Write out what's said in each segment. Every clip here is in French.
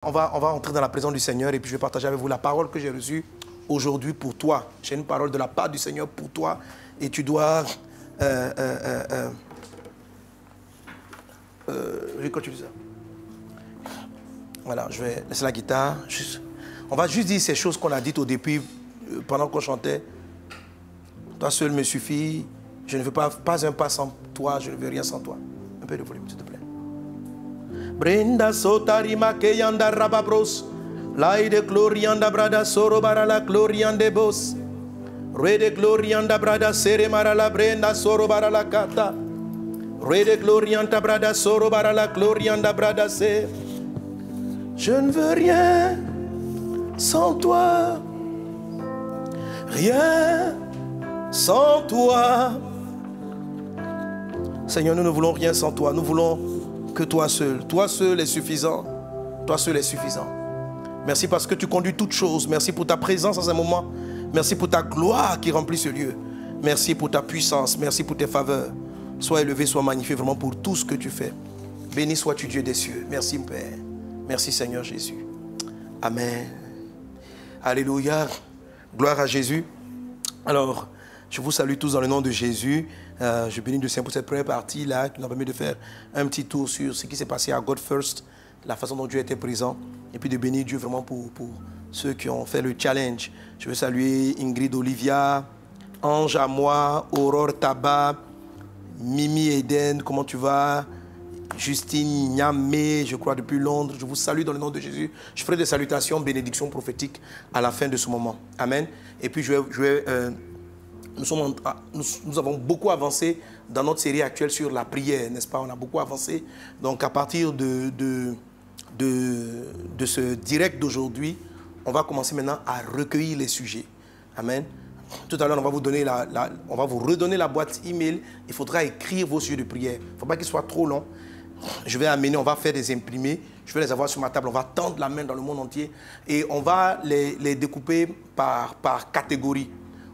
On va entrer dans la présence du Seigneur et puis je vais partager avec vous la parole que j'ai reçue aujourd'hui pour toi. J'ai une parole de la part du Seigneur pour toi et tu dois... je vais continuer ça. Voilà, je vais laisser la guitare. On va juste dire ces choses qu'on a dites au début pendant qu'on chantait. Toi seul me suffit. Je ne veux pas un pas sans toi. Je ne veux rien sans toi. Un peu de volume, s'il te plaît. Brenda sotarima keyanda rababros. Laide glorianda brada soro barala gloriande bos. Rede glorianda brada sere marala brenda soro barala kata. Rede glorianda brada soro barala glorianda brada se. Je ne veux rien sans toi. Rien sans toi. Seigneur, nous ne voulons rien sans toi. Nous voulons que toi seul est suffisant. Toi seul est suffisant. Merci parce que tu conduis toutes choses. Merci pour ta présence en ce moment. Merci pour ta gloire qui remplit ce lieu. Merci pour ta puissance. Merci pour tes faveurs. Sois élevé, sois magnifié vraiment pour tout ce que tu fais. Béni sois-tu Dieu des cieux. Merci Père. Merci Seigneur Jésus. Amen. Alléluia. Gloire à Jésus. Alors, je vous salue tous dans le nom de Jésus. Je bénis le Seigneur pour cette première partie-là qui nous a permis de faire un petit tour sur ce qui s'est passé à God First, la façon dont Dieu était présent, et puis de bénir Dieu vraiment pour ceux qui ont fait le challenge. Je veux saluer Ingrid Olivia, Ange à moi, Aurore Tabat, Mimi Eden, comment tu vas? Justine Nyamé, je crois depuis Londres. Je vous salue dans le nom de Jésus. Je ferai des salutations, bénédictions prophétiques à la fin de ce moment. Amen. Et puis nous avons beaucoup avancé dans notre série actuelle sur la prière, n'est-ce pas? On a beaucoup avancé. Donc à partir de ce direct d'aujourd'hui, on va commencer maintenant à recueillir les sujets. Amen. Tout à l'heure, on va vous redonner la boîte email. Il faudra écrire vos sujets de prière. Il ne faut pas qu'il soit trop long. Je vais amener, on va faire des imprimés. Je vais les avoir sur ma table. On va tendre la main dans le monde entier. Et on va les découper par catégorie.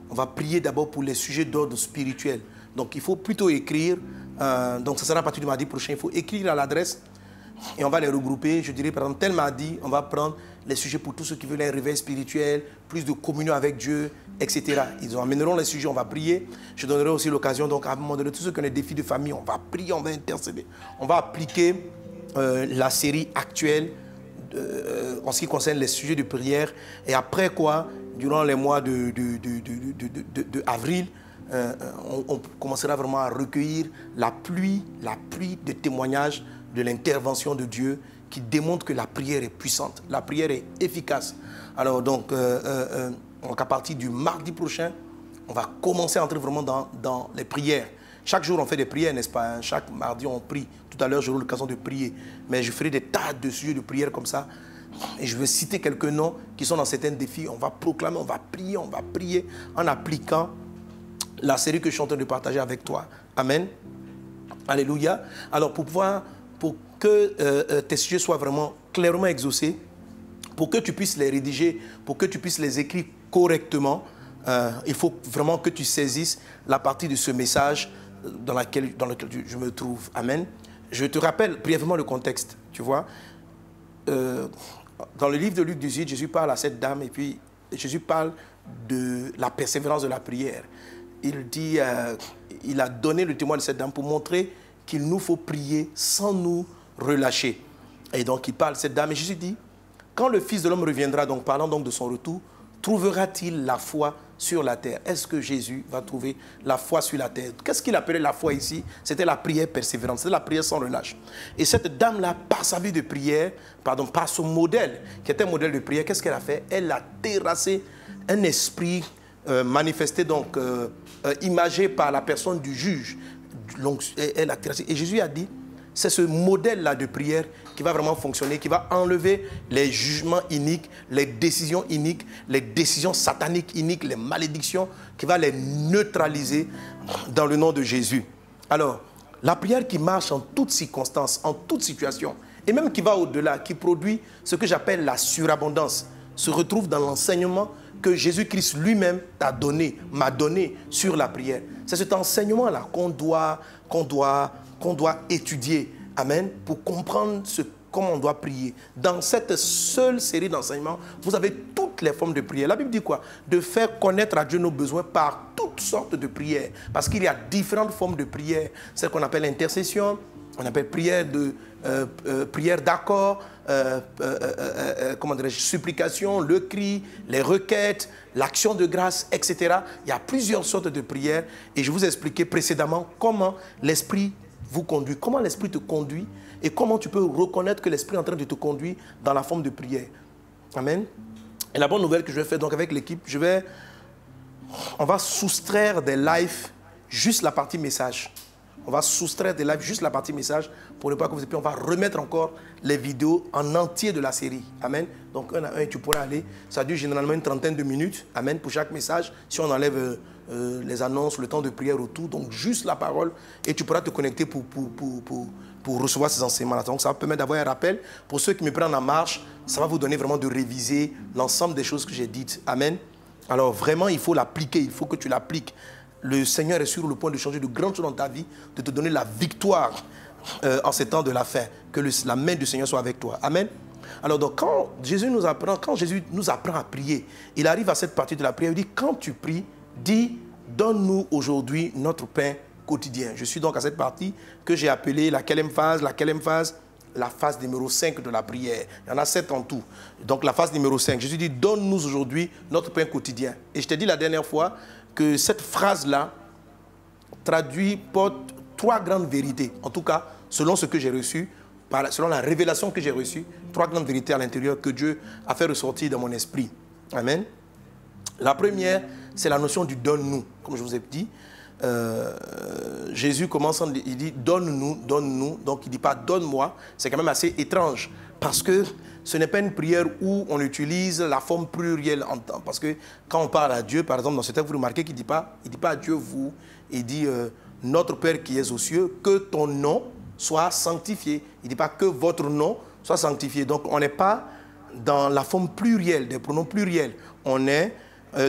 On va prier d'abord pour les sujets d'ordre spirituel. Donc, il faut plutôt écrire. Donc, ça sera à partir du mardi prochain. Il faut écrire à l'adresse et on va les regrouper. Je dirais, par exemple, tel mardi, on va prendre les sujets pour tous ceux qui veulent un réveil spirituel, plus de communion avec Dieu, etc. Ils amèneront les sujets, on va prier. Je donnerai aussi l'occasion, donc, à un moment donné, tous ceux qui ont des défis de famille, on va prier, on va intercéder. On va appliquer la série actuelle en ce qui concerne les sujets de prière. Et après quoi, durant les mois d'avril, on commencera vraiment à recueillir la pluie de témoignages de l'intervention de Dieu qui démontre que la prière est puissante, la prière est efficace. Alors donc à partir du mardi prochain, on va commencer à entrer vraiment dans les prières. Chaque jour, on fait des prières, n'est-ce pas? Chaque mardi, on prie. Tout à l'heure, j'aurai l'occasion de prier. Mais je ferai des tas de sujets de prière comme ça. Et je vais citer quelques noms qui sont dans certains défis. On va proclamer, on va prier en appliquant la série que je suis en train de partager avec toi. Amen. Alléluia. Alors, pour que tes sujets soient vraiment clairement exaucés, pour que tu puisses les rédiger, pour que tu puisses les écrire correctement, il faut vraiment que tu saisisses la partie de ce message dans lequel je me trouve. Amen. Je te rappelle brièvement le contexte, tu vois. Dans le livre de Luc 18, Jésus parle à cette dame et puis Jésus parle de la persévérance de la prière. Il dit, il a donné le témoin de cette dame pour montrer qu'il nous faut prier sans nous relâcher. Et donc il parle de cette dame et Jésus dit, quand le Fils de l'homme reviendra, donc parlant donc de son retour, trouvera-t-il la foi sur la terre? Est-ce que Jésus va trouver la foi sur la terre? Qu'est-ce qu'il appelait la foi ici? C'était la prière persévérante, c'était la prière sans relâche. Et cette dame-là, par sa vie de prière, par son modèle, qui était un modèle de prière, qu'est-ce qu'elle a fait? Elle a terrassé un esprit manifesté, donc imagé par la personne du juge. Donc, elle a terrassé. Et Jésus a dit, c'est ce modèle-là de prière qui va vraiment fonctionner, qui va enlever les jugements iniques, les décisions iniques, les décisions sataniques iniques, les malédictions, qui va les neutraliser dans le nom de Jésus. Alors, la prière qui marche en toutes circonstances, en toutes situations, et même qui va au-delà, qui produit ce que j'appelle la surabondance, se retrouve dans l'enseignement que Jésus-Christ lui-même m'a donné sur la prière. C'est cet enseignement-là qu'on doit étudier, amen, pour comprendre ce comment on doit prier. Dans cette seule série d'enseignements, vous avez toutes les formes de prière. La Bible dit quoi? De faire connaître à Dieu nos besoins par toutes sortes de prières. Parce qu'il y a différentes formes de prière. Celle qu'on appelle intercession, on appelle prière d'accord, supplication, le cri, les requêtes, l'action de grâce, etc. Il y a plusieurs sortes de prières et je vous ai expliqué précédemment comment l'Esprit vous conduit, comment l'Esprit te conduit et comment tu peux reconnaître que l'Esprit est en train de te conduire dans la forme de prière. Amen. Et la bonne nouvelle que je vais faire donc avec l'équipe, on va soustraire des lives juste la partie message. On va soustraire des lives juste la partie message pour ne pas que vous... Puis on va remettre encore les vidéos en entier de la série. Amen. Donc un à un, tu pourras aller. Ça dure généralement une trentaine de minutes. Amen. Pour chaque message. Si on enlève les annonces, le temps de prière autour. Donc juste la parole. Et tu pourras te connecter pour recevoir ces enseignements-là. Donc ça va permettre d'avoir un rappel. Pour ceux qui me prennent en marche, ça va vous donner vraiment de réviser l'ensemble des choses que j'ai dites. Amen. Alors vraiment, il faut l'appliquer. Il faut que tu l'appliques. Le Seigneur est sur le point de changer de grandes choses dans ta vie, de te donner la victoire en ces temps de la fin. Que la main du Seigneur soit avec toi. Amen. Alors donc, quand Jésus nous apprend à prier, il arrive à cette partie de la prière, il dit, quand tu pries, dis, donne-nous aujourd'hui notre pain quotidien. Je suis donc à cette partie que j'ai appelée laquelle phase, la phase numéro 5 de la prière. Il y en a 7 en tout. Donc la phase numéro 5, Jésus dit, donne-nous aujourd'hui notre pain quotidien. Et je t'ai dit la dernière fois que cette phrase-là porte 3 grandes vérités. En tout cas, selon ce que j'ai reçu, selon la révélation que j'ai reçue, 3 grandes vérités à l'intérieur que Dieu a fait ressortir dans mon esprit. Amen. La première, c'est la notion du donne-nous, comme je vous ai dit. Jésus commence, il dit donne-nous, donne-nous. Donc il ne dit pas donne-moi. C'est quand même assez étrange parce que ce n'est pas une prière où on utilise la forme plurielle en temps. Parce que quand on parle à Dieu, par exemple, dans ce texte, vous remarquez qu'il ne dit pas à Dieu vous. Il dit notre Père qui es aux cieux, que ton nom soit sanctifié. Il ne dit pas que votre nom soit sanctifié. Donc on n'est pas dans la forme plurielle, des pronoms pluriels. On est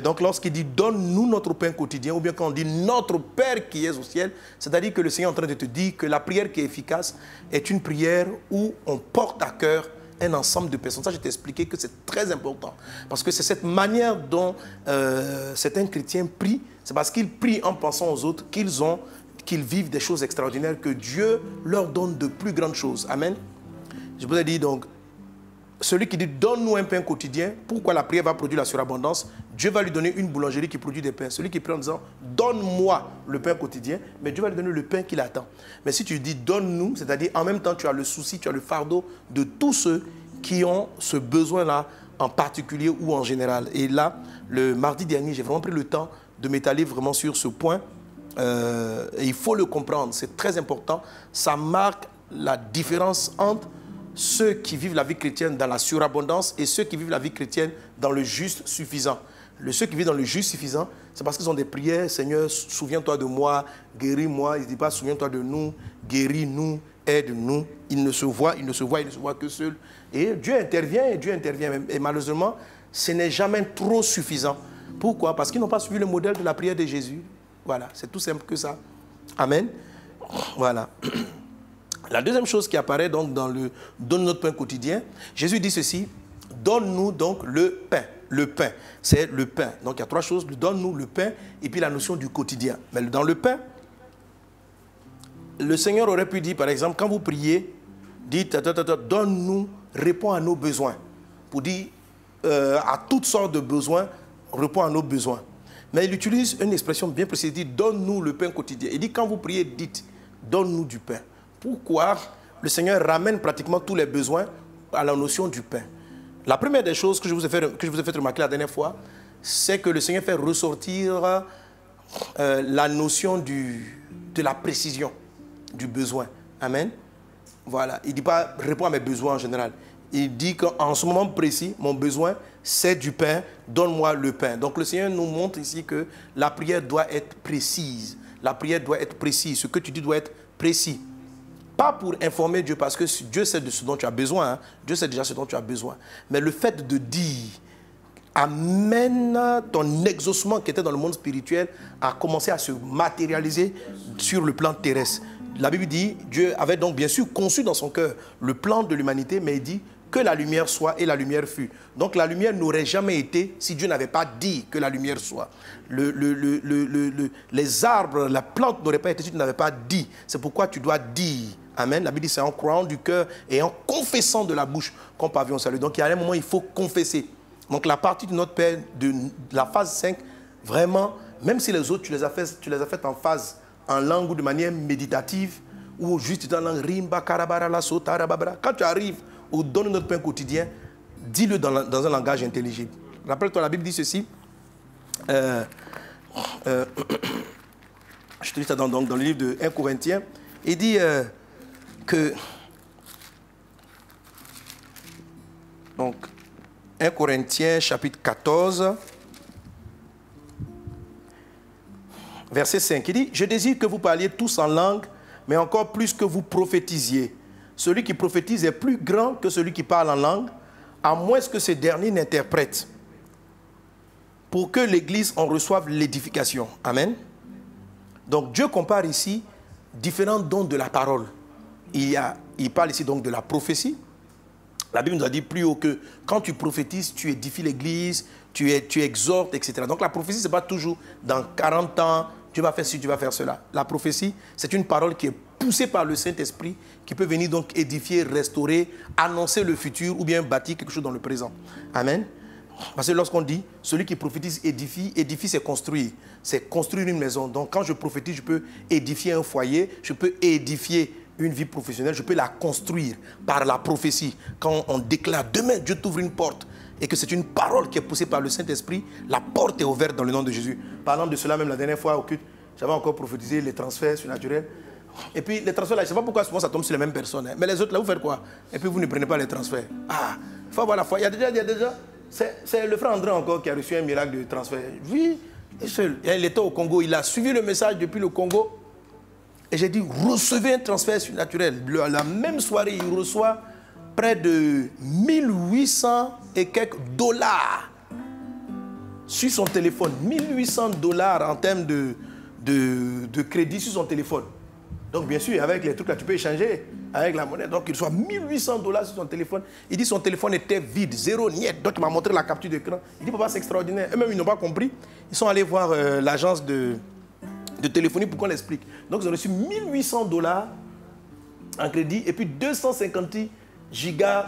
donc lorsqu'il dit donne-nous notre pain quotidien, ou bien quand on dit notre Père qui est au ciel, c'est-à-dire que le Seigneur est en train de te dire que la prière qui est efficace est une prière où on porte à cœur un ensemble de personnes. Ça, je t'ai expliqué que c'est très important. Parce que c'est cette manière dont certains chrétiens prient. C'est parce qu'ils prient en pensant aux autres qu'ils vivent des choses extraordinaires, que Dieu leur donne de plus grandes choses. Amen. Je vous ai dit donc, celui qui dit donne-nous un pain quotidien, pourquoi la prière va produire la surabondance? Dieu va lui donner une boulangerie qui produit des pains. Celui qui prie en disant donne-moi le pain quotidien, mais Dieu va lui donner le pain qu'il attend. Mais si tu dis donne-nous, c'est-à-dire en même temps tu as le souci, tu as le fardeau de tous ceux qui ont ce besoin-là en particulier ou en général. Et là, le mardi dernier, j'ai vraiment pris le temps de m'étaler vraiment sur ce point. Et il faut le comprendre, c'est très important. Ça marque la différence entre ceux qui vivent la vie chrétienne dans la surabondance et ceux qui vivent la vie chrétienne dans le juste suffisant. Ceux qui vivent dans le juste suffisant, c'est parce qu'ils ont des prières. Seigneur, souviens-toi de moi, guéris-moi. Il ne dit pas souviens-toi de nous, guéris-nous, aide-nous. Il ne se voit que seul. Et Dieu intervient. Et malheureusement, ce n'est jamais trop suffisant. Pourquoi? Parce qu'ils n'ont pas suivi le modèle de la prière de Jésus. Voilà, c'est tout simple que ça. Amen. Voilà. La deuxième chose qui apparaît donc dans le « donne notre pain quotidien », Jésus dit ceci, « donne-nous donc le pain ». Le pain, c'est le pain. Donc il y a 3 choses, « donne-nous le pain » et puis la notion du quotidien. Mais dans le pain, le Seigneur aurait pu dire, par exemple, quand vous priez, dites « donne-nous, réponds à nos besoins ». Pour dire à toutes sortes de besoins, réponds à nos besoins. Mais il utilise une expression bien précise, il dit « donne-nous le pain quotidien ». Il dit quand vous priez, dites « donne-nous du pain ». Pourquoi le Seigneur ramène pratiquement tous les besoins à la notion du pain? La première des choses que je vous ai fait remarquer la dernière fois, c'est que le Seigneur fait ressortir la notion de la précision du besoin. Amen. Voilà. Il ne dit pas « réponds à mes besoins en général ». Il dit qu'en ce moment précis, mon besoin, c'est du pain, donne-moi le pain. Donc le Seigneur nous montre ici que la prière doit être précise. La prière doit être précise. Ce que tu dis doit être précis. Pas pour informer Dieu, parce que Dieu sait de ce dont tu as besoin. Hein. Dieu sait déjà ce dont tu as besoin. Mais le fait de dire amène ton exaucement qui était dans le monde spirituel à commencer à se matérialiser sur le plan terrestre. La Bible dit, Dieu avait donc bien sûr conçu dans son cœur le plan de l'humanité, mais il dit que la lumière soit et la lumière fut. Donc la lumière n'aurait jamais été si Dieu n'avait pas dit que la lumière soit. Les arbres, la plante n'aurait pas été si tu n'avais pas dit. C'est pourquoi tu dois dire. Amen. La Bible dit c'est en croyant du cœur et en confessant de la bouche qu'on parvient au salut. Donc il y a un moment il faut confesser. Donc la partie de notre Père, de la phase 5, vraiment, même si les autres tu les as faites en phase, en langue ou de manière méditative, ou juste dans la langue, rimba, karabara, la sota, rababara. Quand tu arrives au donne notre pain quotidien, dis-le dans un langage intelligible. Rappelle-toi, la Bible dit ceci. Je te dis ça dans le livre de 1 Corinthiens. Il dit que... Donc, 1 Corinthiens, chapitre 14, verset 5. Il dit, « Je désire que vous parliez tous en langue, mais encore plus que vous prophétisiez. Celui qui prophétise est plus grand que celui qui parle en langue, à moins que ce dernier n'interprète, pour que l'Église en reçoive l'édification. » Amen. Donc Dieu compare ici différents dons de la parole. Il parle ici donc de la prophétie. La Bible nous a dit plus haut que quand tu prophétises, tu édifies l'Église, tu exhortes, etc. Donc la prophétie, ce n'est pas toujours dans 40 ans, tu vas faire ci, tu vas faire cela. La prophétie, c'est une parole qui est poussée par le Saint-Esprit, qui peut venir donc édifier, restaurer, annoncer le futur ou bien bâtir quelque chose dans le présent. Amen. Parce que lorsqu'on dit, celui qui prophétise édifie, édifie c'est construire. C'est construire une maison. Donc quand je prophétise, je peux édifier un foyer, je peux édifier une vie professionnelle, je peux la construire par la prophétie. Quand on déclare, demain Dieu t'ouvre une porte, et que c'est une parole qui est poussée par le Saint-Esprit, la porte est ouverte dans le nom de Jésus. Parlant de cela, même la dernière fois au culte, j'avais encore prophétisé les transferts surnaturels. Et puis les transferts là, je ne sais pas pourquoi souvent ça tombe sur les mêmes personnes. Hein. Mais les autres là, vous faites quoi? Et puis vous ne prenez pas les transferts. Ah, il faut avoir la foi. Il y a déjà, c'est le frère André encore qui a reçu un miracle de transfert. Oui, seul. Il était au Congo, il a suivi le message depuis le Congo. Et j'ai dit, recevez un transfert surnaturel. La même soirée, il reçoit près de 1800 et quelques dollars sur son téléphone. 1800 dollars en termes de crédit sur son téléphone. Donc bien sûr, avec les trucs là, tu peux échanger avec la monnaie. Donc il reçoit 1800 dollars sur son téléphone. Il dit son téléphone était vide, zéro niet. Donc il m'a montré la capture d'écran. Il dit, papa, c'est extraordinaire. Eux-mêmes, ils n'ont pas compris. Ils sont allés voir l'agence de téléphonie pour qu'on l'explique. Donc ils ont reçu 1800 dollars en crédit et puis 256 gigas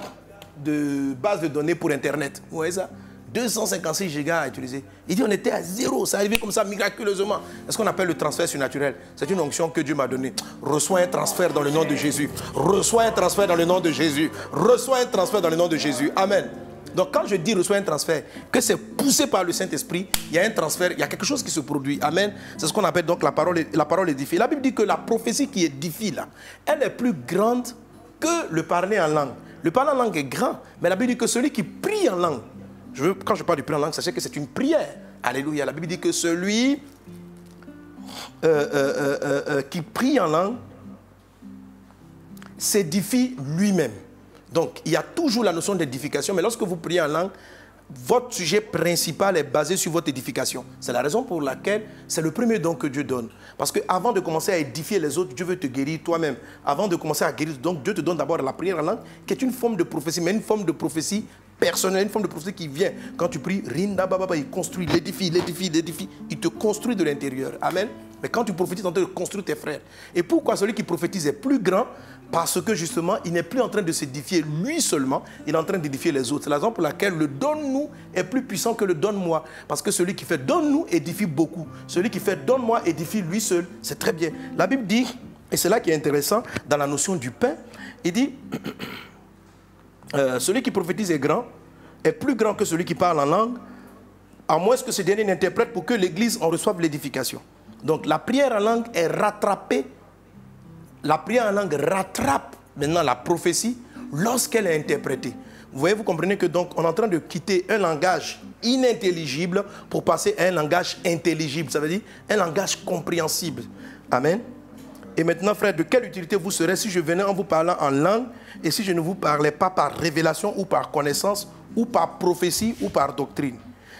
de base de données pour Internet. Vous voyez ça? 256 gigas à utiliser. Il dit on était à zéro, ça arrivait comme ça miraculeusement. C'est ce qu'on appelle le transfert surnaturel. C'est une onction que Dieu m'a donnée. Reçois un transfert dans le nom de Jésus. Reçois un transfert dans le nom de Jésus. Reçois un transfert dans le nom de Jésus. Amen. Donc quand je dis reçois un transfert, que c'est poussé par le Saint-Esprit, il y a un transfert, il y a quelque chose qui se produit. Amen. C'est ce qu'on appelle donc la parole édifie. La Bible dit que la prophétie qui édifie là, elle est plus grande que le parler en langue. Le parler en langue est grand, mais la Bible dit que celui qui prie en langue, quand je parle du prier en langue, sachez que c'est une prière. Alléluia. La Bible dit que celui qui prie en langue s'édifie lui-même. Donc, il y a toujours la notion d'édification, mais lorsque vous priez en langue, votre sujet principal est basé sur votre édification. C'est la raison pour laquelle c'est le premier don que Dieu donne. Parce qu'avant de commencer à édifier les autres, Dieu veut te guérir toi-même. Avant de commencer à guérir, donc Dieu te donne d'abord la prière en langue, qui est une forme de prophétie, mais une forme de prophétie personnelle, une forme de prophétie qui vient. Quand tu pries, Rinda Baba, il construit, l'édifie. Il te construit de l'intérieur. Amen. Mais quand tu prophétises, tu es en train de construire tes frères. Et pourquoi celui qui prophétise est plus grand? Parce que justement, il n'est plus en train de s'édifier lui seulement, il est en train d'édifier les autres. C'est la raison pour laquelle le donne-nous est plus puissant que le donne-moi. Parce que celui qui fait donne-nous édifie beaucoup. Celui qui fait donne-moi édifie lui seul. C'est très bien. La Bible dit, et c'est là qui est intéressant, dans la notion du pain, il dit, celui qui prophétise est plus grand que celui qui parle en langue, à moins que ce dernier n'interprète pour que l'Église en reçoive l'édification. Donc la prière en langue est rattrapée. La prière en langue rattrape maintenant la prophétie lorsqu'elle est interprétée. Vous voyez, vous comprenez que donc on est en train de quitter un langage inintelligible pour passer à un langage intelligible. Ça veut dire un langage compréhensible. Amen. Et maintenant, frère, de quelle utilité vous serez si je venais en vous parlant en langue et si je ne vous parlais pas par révélation ou par connaissance ou par prophétie ou par doctrine?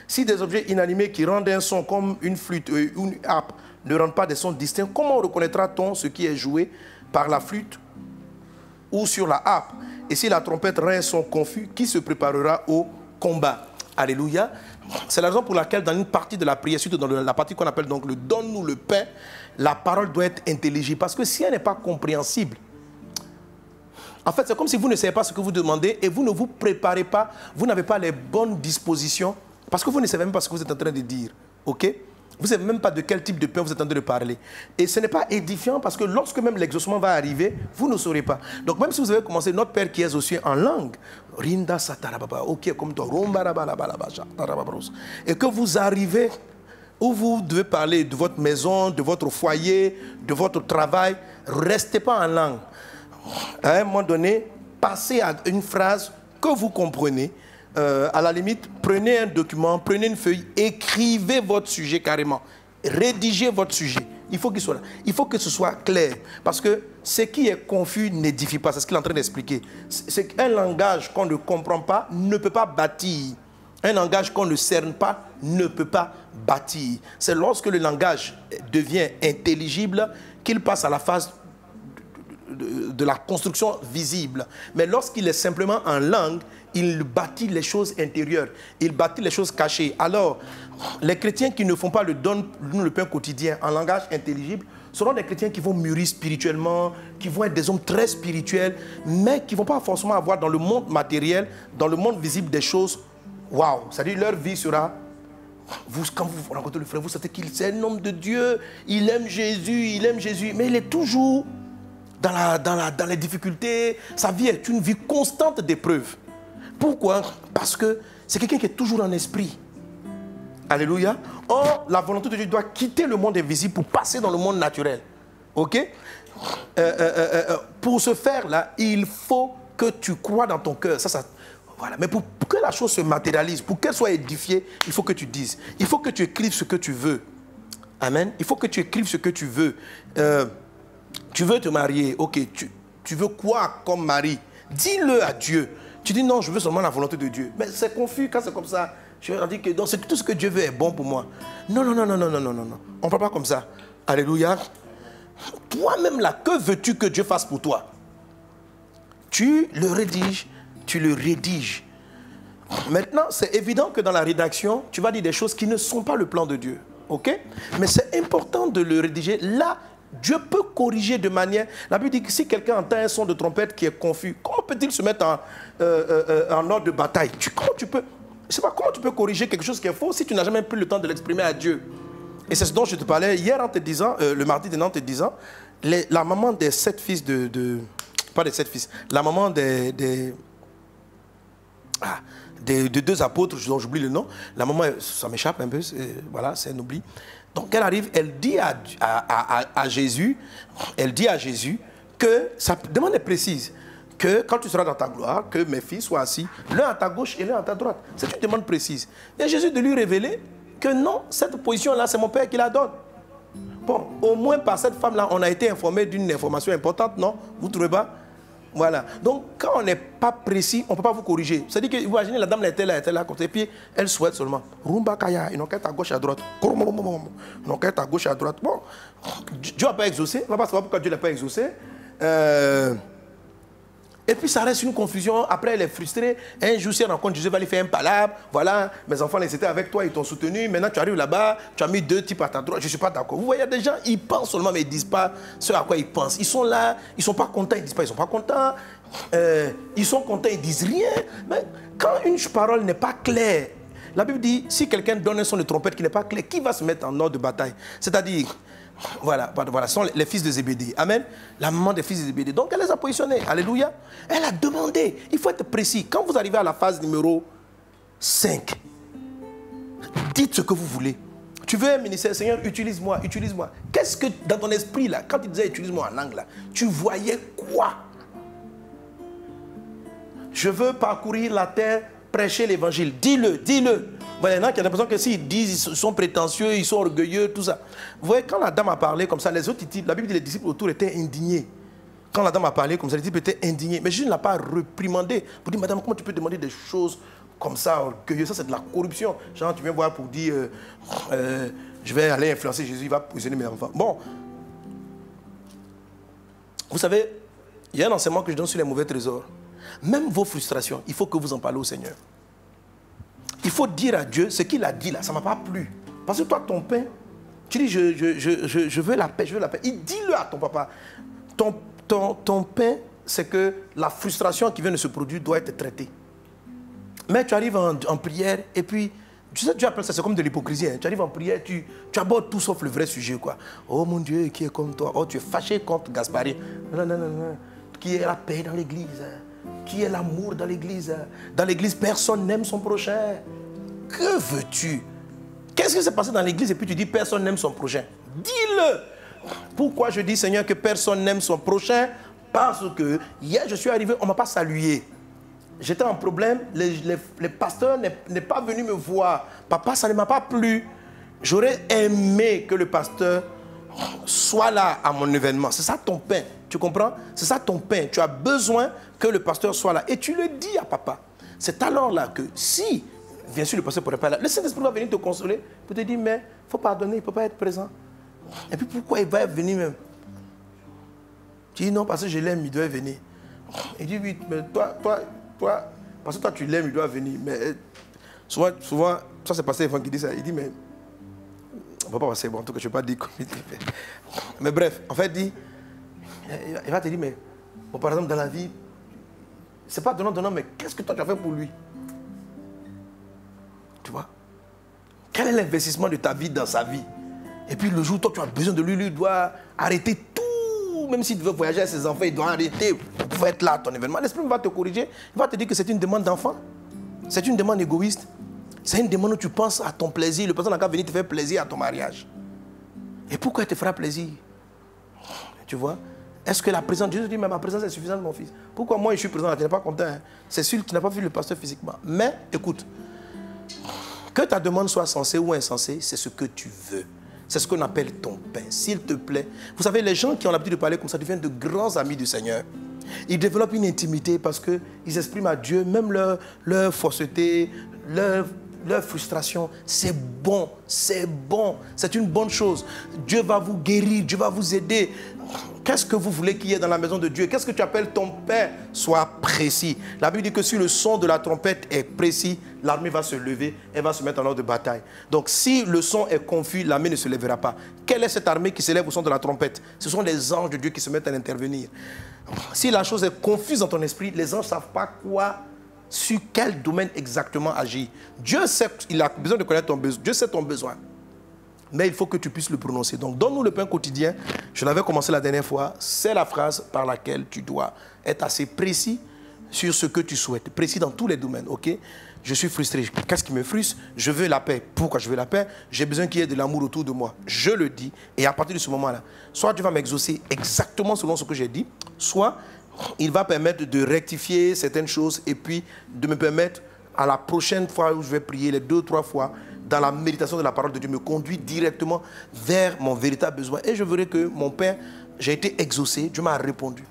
Si des objets inanimés qui rendent un son comme une flûte ou une harpe ne rendent pas des sons distincts, comment reconnaîtra-t-on ce qui est joué par la flûte ou sur la harpe? Et si la trompette rend un son confus, qui se préparera au combat? Alléluia. C'est la raison pour laquelle dans une partie de la prière, surtout dans la partie qu'on appelle donc le donne-nous le pain, la parole doit être intelligible. Parce que si elle n'est pas compréhensible, en fait, c'est comme si vous ne savez pas ce que vous demandez et vous ne vous préparez pas, vous n'avez pas les bonnes dispositions parce que vous ne savez même pas ce que vous êtes en train de dire. Ok? Vous ne savez même pas de quel type de pain vous êtes en train de parler. Et ce n'est pas édifiant parce que lorsque même l'exaucement va arriver, vous ne saurez pas. Donc même si vous avez commencé notre Père qui est aux cieux en langue, Rinda Satarababa, ok, comme toi, et que vous arrivez où vous devez parler de votre maison, de votre foyer, de votre travail, restez pas en langue. À un moment donné, passez à une phrase que vous comprenez. À la limite, prenez un document, prenez une feuille, écrivez votre sujet carrément. Rédigez votre sujet. Il faut qu'il soit là. Il faut que ce soit clair. Parce que ce qui est confus n'édifie pas. C'est ce qu'il est en train d'expliquer. C'est qu'un langage qu'on ne comprend pas ne peut pas bâtir. Un langage qu'on ne cerne pas ne peut pas bâtir. C'est lorsque le langage devient intelligible qu'il passe à la phase de la construction visible. Mais lorsqu'il est simplement en langue, il bâtit les choses intérieures, il bâtit les choses cachées. Alors, les chrétiens qui ne font pas le pain quotidien en langage intelligible seront des chrétiens qui vont mûrir spirituellement, qui vont être des hommes très spirituels, mais qui ne vont pas forcément avoir dans le monde matériel, dans le monde visible des choses, waouh, c'est-à-dire leur vie sera... quand vous rencontrez le frère, vous savez qu'il est un homme de Dieu, il aime Jésus, mais il est toujours dans les difficultés. Sa vie est une vie constante d'épreuves. Pourquoi? Parce que c'est quelqu'un qui est toujours en esprit. Alléluia. Or, la volonté de Dieu doit quitter le monde invisible pour passer dans le monde naturel. Ok? Pour ce faire-là, il faut que tu crois dans ton cœur. Voilà. Mais pour que la chose se matérialise, pour qu'elle soit édifiée, il faut que tu dises. Il faut que tu écrives ce que tu veux. Amen. Il faut que tu écrives ce que tu veux. Tu veux te marier. Ok. Tu veux quoi comme mari? Dis-le à Dieu. Tu dis non, je veux seulement la volonté de Dieu. Mais c'est confus quand c'est comme ça. Je vais dire que tout ce que Dieu veut est bon pour moi. Non. On ne parle pas comme ça. Alléluia. Toi-même là, que veux-tu que Dieu fasse pour toi? Tu le rédiges. Maintenant, c'est évident que dans la rédaction, tu vas dire des choses qui ne sont pas le plan de Dieu. Ok? Mais c'est important de le rédiger. Là, Dieu peut corriger de manière... La Bible dit que si quelqu'un entend un son de trompette qui est confus, comment peut-il se mettre en ordre de bataille? Comment tu peux corriger quelque chose qui est faux si tu n'as jamais pris le temps de l'exprimer à Dieu? Et c'est ce dont je te parlais hier en te disant, le mardi dernier en te disant, la maman des 7 fils pas des 7 fils, la maman des 2 apôtres, dont j'oublie le nom, la maman, ça m'échappe un peu, voilà, c'est un oubli. Donc elle arrive, elle dit à Jésus que sa demande est précise, que quand tu seras dans ta gloire, que mes fils soient assis, l'un à ta gauche et l'un à ta droite. C'est une demande précise. Et Jésus de lui révéler que non, cette position-là, c'est mon Père qui la donne. Bon, au moins par cette femme-là, on a été informé d'une information importante, non? Vous ne trouvez pas? Voilà. Donc, quand on n'est pas précis, on ne peut pas vous corriger. C'est-à-dire que, vous imaginez, la dame était là, et puis elle souhaite seulement. Rumba Kaya, une enquête à gauche et à droite. Une enquête à gauche et à droite. Bon, Dieu n'a pas exaucé. On ne va pas savoir pourquoi Dieu n'a pas exaucé. Et puis ça reste une confusion. Après, elle est frustrée. Un jour, si elle rencontre Jésus, va lui faire un palabre. Voilà, mes enfants, ils étaient avec toi, ils t'ont soutenu. Maintenant, tu arrives là-bas, tu as mis 2 types à ta droite. Je ne suis pas d'accord. Vous voyez, il y a des gens, ils pensent seulement, mais ils ne disent pas ce à quoi ils pensent. Ils sont là, ils ne sont pas contents, ils ne disent pas, ils ne sont pas contents. Ils sont contents, ils ne disent rien. Mais quand une parole n'est pas claire, la Bible dit, si quelqu'un donne un son de trompette qui n'est pas clair, qui va se mettre en ordre de bataille? C'est-à-dire... Voilà, ce sont les fils de Zébédée. Amen. La maman des fils de Zébédée. Donc elle les a positionnés. Alléluia. Elle a demandé. Il faut être précis. Quand vous arrivez à la phase numéro 5, dites ce que vous voulez. Tu veux un ministère, Seigneur, utilise-moi. Qu'est-ce que dans ton esprit là, quand il disait utilise-moi en langue là, tu voyais quoi? Je veux parcourir la terre, prêcher l'évangile. Dis-le. Il y en a qui ont l'impression que s'ils disent, ils sont prétentieux, ils sont orgueilleux, tout ça. Vous voyez, quand la dame a parlé comme ça, les autres, la Bible dit que les disciples autour étaient indignés. Quand la dame a parlé comme ça, les disciples étaient indignés. Mais Jésus ne l'a pas réprimandé pour dire, madame, comment tu peux demander des choses comme ça, orgueilleux. Ça, c'est de la corruption. Genre, tu viens voir pour dire, je vais aller influencer Jésus, il va positionner mes enfants. Bon, vous savez, il y a un enseignement que je donne sur les mauvais trésors. Même vos frustrations, il faut que vous en parlez au Seigneur. Il faut dire à Dieu ce qu'il a dit là, ça ne m'a pas plu. Parce que toi, ton pain, tu dis, je veux la paix, je veux la paix. Dis-le à ton papa. Ton pain, c'est que la frustration qui vient de se produire doit être traitée. Mais tu arrives en prière et puis, tu sais, Dieu appelle ça, c'est comme de l'hypocrisie. Hein. Tu arrives en prière, tu abordes tout sauf le vrai sujet. Quoi. Oh mon Dieu, qui est comme toi? Oh, tu es fâché contre Gaspard. Non, non, non, non. Qui est la paix dans l'église? Qui est l'amour dans l'église? Dans l'église, personne n'aime son prochain. Que veux-tu? Qu'est-ce qui s'est passé dans l'église et puis tu dis personne n'aime son prochain? Dis-le! Pourquoi je dis, Seigneur, que personne n'aime son prochain? Parce que hier, je suis arrivé, on ne m'a pas salué. J'étais en problème, les pasteurs n'est pas venu me voir. Papa, ça ne m'a pas plu. J'aurais aimé que le pasteur soit là à mon événement. C'est ça ton pain, tu comprends? C'est ça ton pain. Tu as besoin que le pasteur soit là. Et tu le dis à papa. C'est alors là que si, bien sûr, le pasteur ne pourrait pas être là, le Saint-Esprit va venir te consoler pour te dire, mais il faut pardonner, il ne peut pas être présent. Et puis pourquoi il va venir même? Tu dis non, parce que je l'aime, il doit venir. Il dit oui, mais toi, parce que toi tu l'aimes, il doit venir. Mais souvent, ça c'est passé avant qu'il dit ça. Il dit, mais on ne va pas passer, bon, en tout cas, je ne vais pas dire comment il fait. Mais bref, en fait, il va te dire, mais bon, par exemple, dans la vie, c'est pas donnant, mais qu'est-ce que toi tu as fait pour lui? Tu vois? Quel est l'investissement de ta vie dans sa vie? Et puis le jour où toi tu as besoin de lui, lui doit arrêter tout. Même s'il veut voyager avec ses enfants, il doit arrêter pour être là à ton événement. L'esprit va te corriger, il va te dire que c'est une demande d'enfant. C'est une demande égoïste. C'est une demande où tu penses à ton plaisir. Le personne n'a qu'à venir te faire plaisir à ton mariage. Et pourquoi il te fera plaisir? Tu vois? Est-ce que la présence, Jésus dit, mais ma présence est suffisante, mon fils. Pourquoi moi je suis présent là? Tu n'es pas content. Hein? C'est sûr que tu n'as pas vu le pasteur physiquement. Mais écoute, que ta demande soit sensée ou insensée, c'est ce que tu veux. C'est ce qu'on appelle ton pain, s'il te plaît. Vous savez, les gens qui ont l'habitude de parler comme ça deviennent de grands amis du Seigneur. Ils développent une intimité parce qu'ils expriment à Dieu même leur fausseté, leur frustration. C'est bon, c'est une bonne chose. Dieu va vous guérir, Dieu va vous aider. Qu'est-ce que vous voulez qu'il y ait dans la maison de Dieu? Qu'est-ce que tu appelles ton pain? Sois précis. La Bible dit que si le son de la trompette est précis, l'armée va se lever, elle va se mettre en ordre de bataille. Donc si le son est confus, l'armée ne se lèvera pas. Quelle est cette armée qui se lève au son de la trompette? Ce sont les anges de Dieu qui se mettent à intervenir. Si la chose est confuse dans ton esprit, les anges ne savent pas sur quel domaine exactement agir. Dieu sait, il a besoin de connaître ton besoin. Dieu sait ton besoin. Mais il faut que tu puisses le prononcer. Donc, donne-nous le pain quotidien. Je l'avais commencé la dernière fois. C'est la phrase par laquelle tu dois être assez précis sur ce que tu souhaites. Précis dans tous les domaines, ok? Je suis frustré. Qu'est-ce qui me frustre? Je veux la paix. Pourquoi je veux la paix? J'ai besoin qu'il y ait de l'amour autour de moi. Je le dis. Et à partir de ce moment-là, soit tu vas m'exaucer exactement selon ce que j'ai dit, soit il va permettre de rectifier certaines choses et puis de me permettre, à la prochaine fois où je vais prier, les 2 ou 3 fois, dans la méditation de la parole de Dieu, me conduit directement vers mon véritable besoin. Et je verrai que mon Père, j'ai été exaucé, Dieu m'a répondu.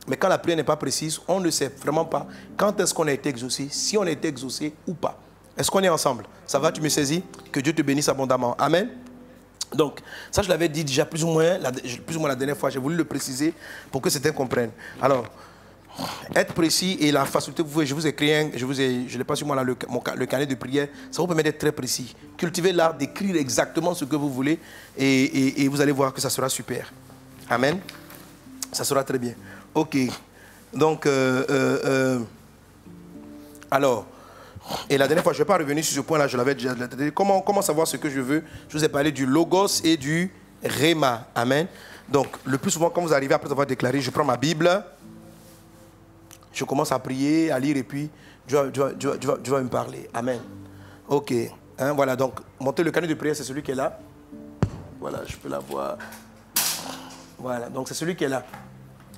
Mais quand la prière n'est pas précise, on ne sait vraiment pas quand est-ce qu'on a été exaucé, si on a été exaucé ou pas. Est-ce qu'on est ensemble? Ça va, tu me saisis? Que Dieu te bénisse abondamment. Amen. Donc, ça je l'avais dit déjà plus ou moins la dernière fois. J'ai voulu le préciser pour que certains comprennent. Alors, être précis et la facilité, je vous ai créé, je l'ai pas sur moi là, le carnet de prière, ça vous permet d'être très précis. Cultivez l'art d'écrire exactement ce que vous voulez et vous allez voir que ça sera super. Amen. Ça sera très bien. Ok. Donc, alors, et la dernière fois, je ne vais pas revenir sur ce point-là, je l'avais déjà dit. Comment savoir ce que je veux? Je vous ai parlé du logos et du rhéma. Amen. Donc, le plus souvent, quand vous arrivez après avoir déclaré, je prends ma Bible. Je commence à prier, à lire et puis Dieu va me parler. Amen. Ok. Hein, voilà, donc, monter le carnet de prière, c'est celui qui est là. Voilà, je peux la voir. Voilà, donc c'est celui qui est là.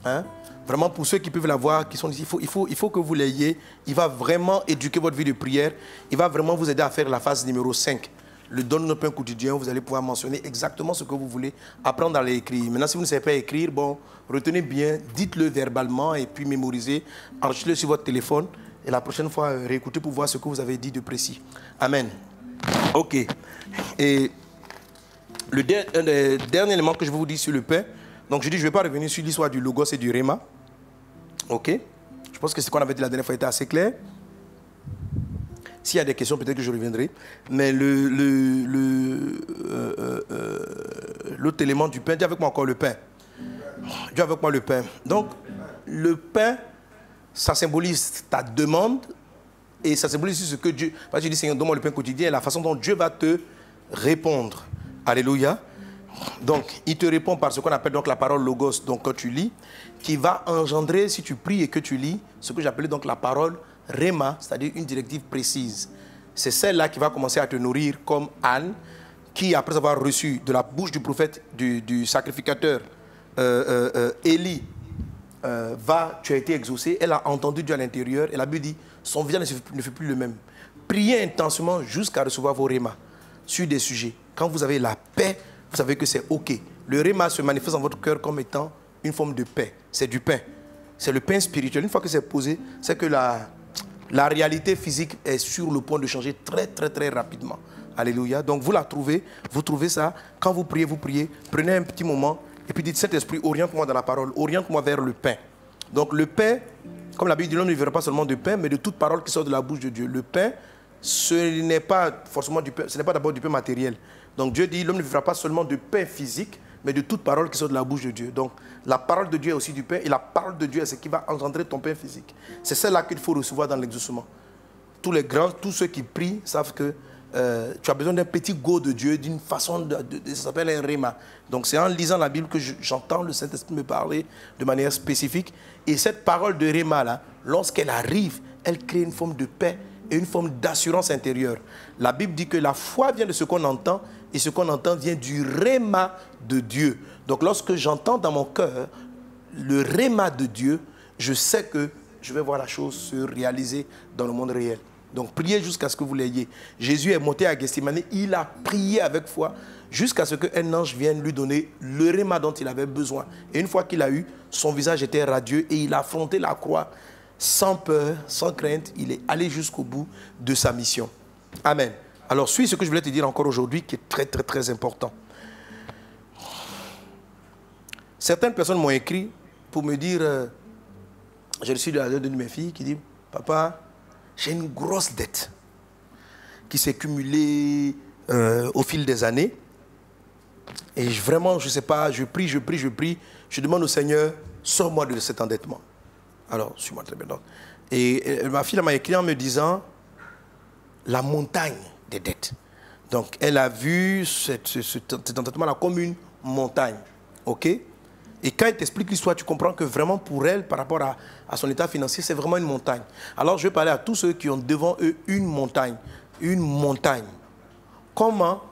Hein? Vraiment, pour ceux qui peuvent la voir, qui sont ici, il faut que vous l'ayez. Il va vraiment éduquer votre vie de prière. Il va vraiment vous aider à faire la phase numéro 5. Le donne notre pain quotidien, vous allez pouvoir mentionner exactement ce que vous voulez, apprendre à l'écrire. Maintenant, si vous ne savez pas écrire, bon, retenez bien, dites-le verbalement et puis mémorisez, enregistrez-le sur votre téléphone Et la prochaine fois, réécoutez pour voir ce que vous avez dit de précis. Amen. Ok. Et le dernier élément que je vais vous dire sur le pain. Donc je dis, je ne vais pas revenir sur l'histoire du logos et du réma. Ok. Je pense que ce qu'on avait dit la dernière fois était assez clair. S'il y a des questions, peut-être que je reviendrai. Mais l'autre élément du pain, dis avec moi encore le pain. Dis avec moi le pain. Donc, le pain, ça symbolise ta demande et ça symbolise ce que Dieu... Parce que je dis, Seigneur, donne-moi le pain quotidien et la façon dont Dieu va te répondre. Alléluia. Donc, il te répond par ce qu'on appelle donc la parole logos, donc quand tu lis, qui va engendrer, si tu pries et que tu lis, ce que j'appelais donc la parole Réma, c'est-à-dire une directive précise. C'est celle-là qui va commencer à te nourrir comme Anne, qui, après avoir reçu de la bouche du prophète, du sacrificateur Élie, tu as été exaucé, elle a entendu Dieu à l'intérieur, et la Bible dit, son visage ne fait plus le même. Priez intensément jusqu'à recevoir vos Rémas sur des sujets. Quand vous avez la paix, vous savez que c'est OK. Le Réma se manifeste dans votre cœur comme étant une forme de paix. C'est du pain. C'est le pain spirituel. Une fois que c'est posé, c'est que la réalité physique est sur le point de changer très, très, très rapidement. Alléluia. Donc, vous la trouvez, vous trouvez ça. Quand vous priez, prenez un petit moment et puis dites, Saint-Esprit, oriente-moi dans la parole, oriente-moi vers le pain. Donc, le pain, comme la Bible dit, l'homme ne vivra pas seulement de pain, mais de toute parole qui sort de la bouche de Dieu. Le pain, ce n'est pas forcément du pain, ce n'est pas d'abord du pain matériel. Donc, Dieu dit, l'homme ne vivra pas seulement de pain physique, mais de toute parole qui sort de la bouche de Dieu. Donc, la parole de Dieu est aussi du pain, et la parole de Dieu est ce qui va engendrer ton pain physique. C'est celle-là qu'il faut recevoir dans l'exaucement. Tous les grands, tous ceux qui prient savent que tu as besoin d'un petit go de Dieu, d'une façon, ça s'appelle un réma. Donc, c'est en lisant la Bible que j'entends le Saint-Esprit me parler de manière spécifique. Et cette parole de réma-là, lorsqu'elle arrive, elle crée une forme de paix et une forme d'assurance intérieure. La Bible dit que la foi vient de ce qu'on entend, et ce qu'on entend vient du réma de Dieu. Donc lorsque j'entends dans mon cœur le réma de Dieu, je sais que je vais voir la chose se réaliser dans le monde réel. Donc priez jusqu'à ce que vous l'ayez. Jésus est monté à Gethsémani, il a prié avec foi jusqu'à ce qu'un ange vienne lui donner le réma dont il avait besoin. Et une fois qu'il a eu, son visage était radieux et il a affronté la croix sans peur, sans crainte. Il est allé jusqu'au bout de sa mission. Amen. Alors, suis ce que je voulais te dire encore aujourd'hui, qui est très, très, très important. Certaines personnes m'ont écrit pour me dire, j'ai reçu de la lettre de mes filles qui dit, papa, j'ai une grosse dette qui s'est cumulée au fil des années. Et vraiment, je ne sais pas, je prie, je demande au Seigneur, sors-moi de cet endettement. Alors, suis-moi très bien. Et ma fille m'a écrit en me disant, la montagne des dettes. Donc, elle a vu cet endettement-là comme une montagne. OK? Et quand elle t'explique l'histoire, tu comprends que vraiment pour elle, par rapport à son état financier, c'est vraiment une montagne. Alors, je vais parler à tous ceux qui ont devant eux une montagne. Une montagne. Comment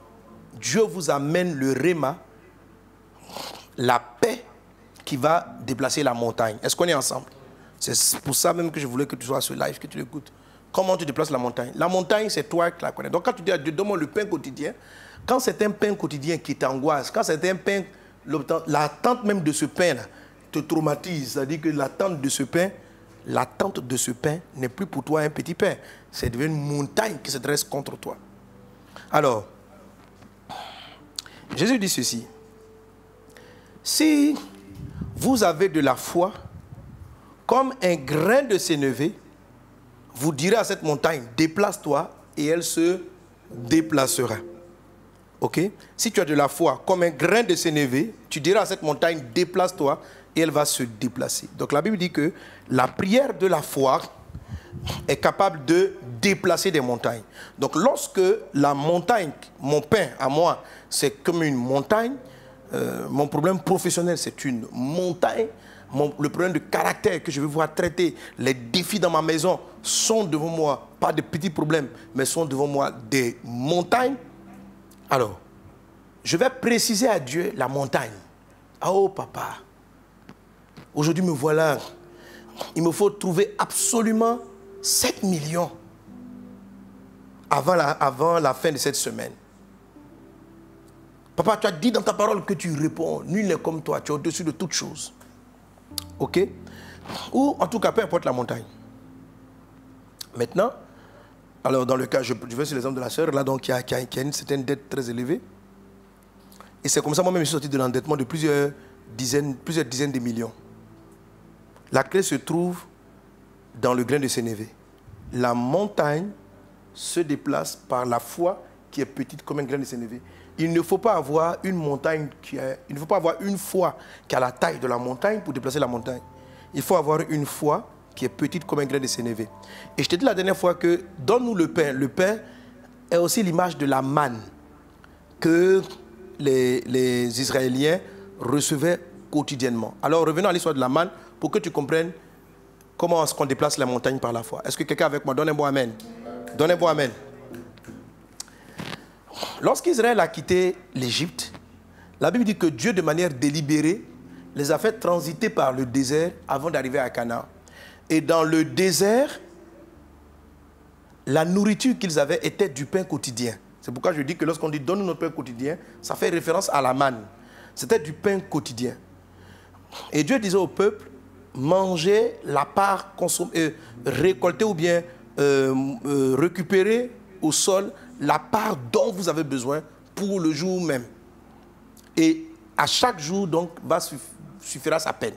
Dieu vous amène le réma, la paix qui va déplacer la montagne. Est-ce qu'on est ensemble? C'est pour ça même que je voulais que tu sois sur live, que tu l'écoutes. Comment tu déplaces la montagne? La montagne, c'est toi qui la connais. Donc quand tu dis à Dieu, donne-moi le pain quotidien, quand c'est un pain quotidien qui t'angoisse, quand c'est un pain, l'attente même de ce pain-là te traumatise, c'est-à-dire que l'attente de ce pain n'est plus pour toi un petit pain. C'est devenu une montagne qui se dresse contre toi. Alors, Jésus dit ceci. Si vous avez de la foi, comme un grain de sénévé, vous direz à cette montagne, déplace-toi, et elle se déplacera. Ok? Si tu as de la foi, comme un grain de sénévé, tu diras à cette montagne, déplace-toi, et elle va se déplacer. Donc la Bible dit que la prière de la foi est capable de déplacer des montagnes. Donc lorsque la montagne, mon pain à moi, c'est comme une montagne, mon problème professionnel, c'est une montagne, le problème de caractère que je vais voir traiter, les défis dans ma maison sont devant moi, pas de petits problèmes, mais sont devant moi des montagnes. Alors, je vais préciser à Dieu la montagne. Oh papa, aujourd'hui me voilà, il me faut trouver absolument 7 millions avant la fin de cette semaine. Papa, tu as dit dans ta parole que tu réponds, nul n'est comme toi, tu es au-dessus de toutes choses. Ok? Ou en tout cas, peu importe la montagne. Maintenant, alors dans le cas, je vais sur l'exemple de la sœur, là, donc, qui a une certaine dette très élevée. Et c'est comme ça, moi-même, je suis sorti de l'endettement de plusieurs dizaines de millions. La clé se trouve dans le grain de sénévé. La montagne se déplace par la foi qui est petite comme un grain de sénévé. Il ne faut pas avoir une montagne il ne faut pas avoir une foi qui a la taille de la montagne pour déplacer la montagne. Il faut avoir une foi qui est petite comme un grain de sénévé. Et je t'ai dit la dernière fois que donne-nous le pain. Le pain est aussi l'image de la manne que les Israéliens recevaient quotidiennement. Alors revenons à l'histoire de la manne pour que tu comprennes comment est-ce qu'on déplace la montagne par la foi. Est-ce que quelqu'un avec moi donne un bon amen? Donne un bon amen. Lorsqu'Israël a quitté l'Égypte, la Bible dit que Dieu, de manière délibérée, les a fait transiter par le désert avant d'arriver à Canaan. Et dans le désert, la nourriture qu'ils avaient était du pain quotidien. C'est pourquoi je dis que lorsqu'on dit « donne notre pain quotidien », ça fait référence à la manne. C'était du pain quotidien. Et Dieu disait au peuple, mangez la part récoltée ou bien récupérée au sol, la part dont vous avez besoin pour le jour même. Et à chaque jour, donc, suffira sa peine.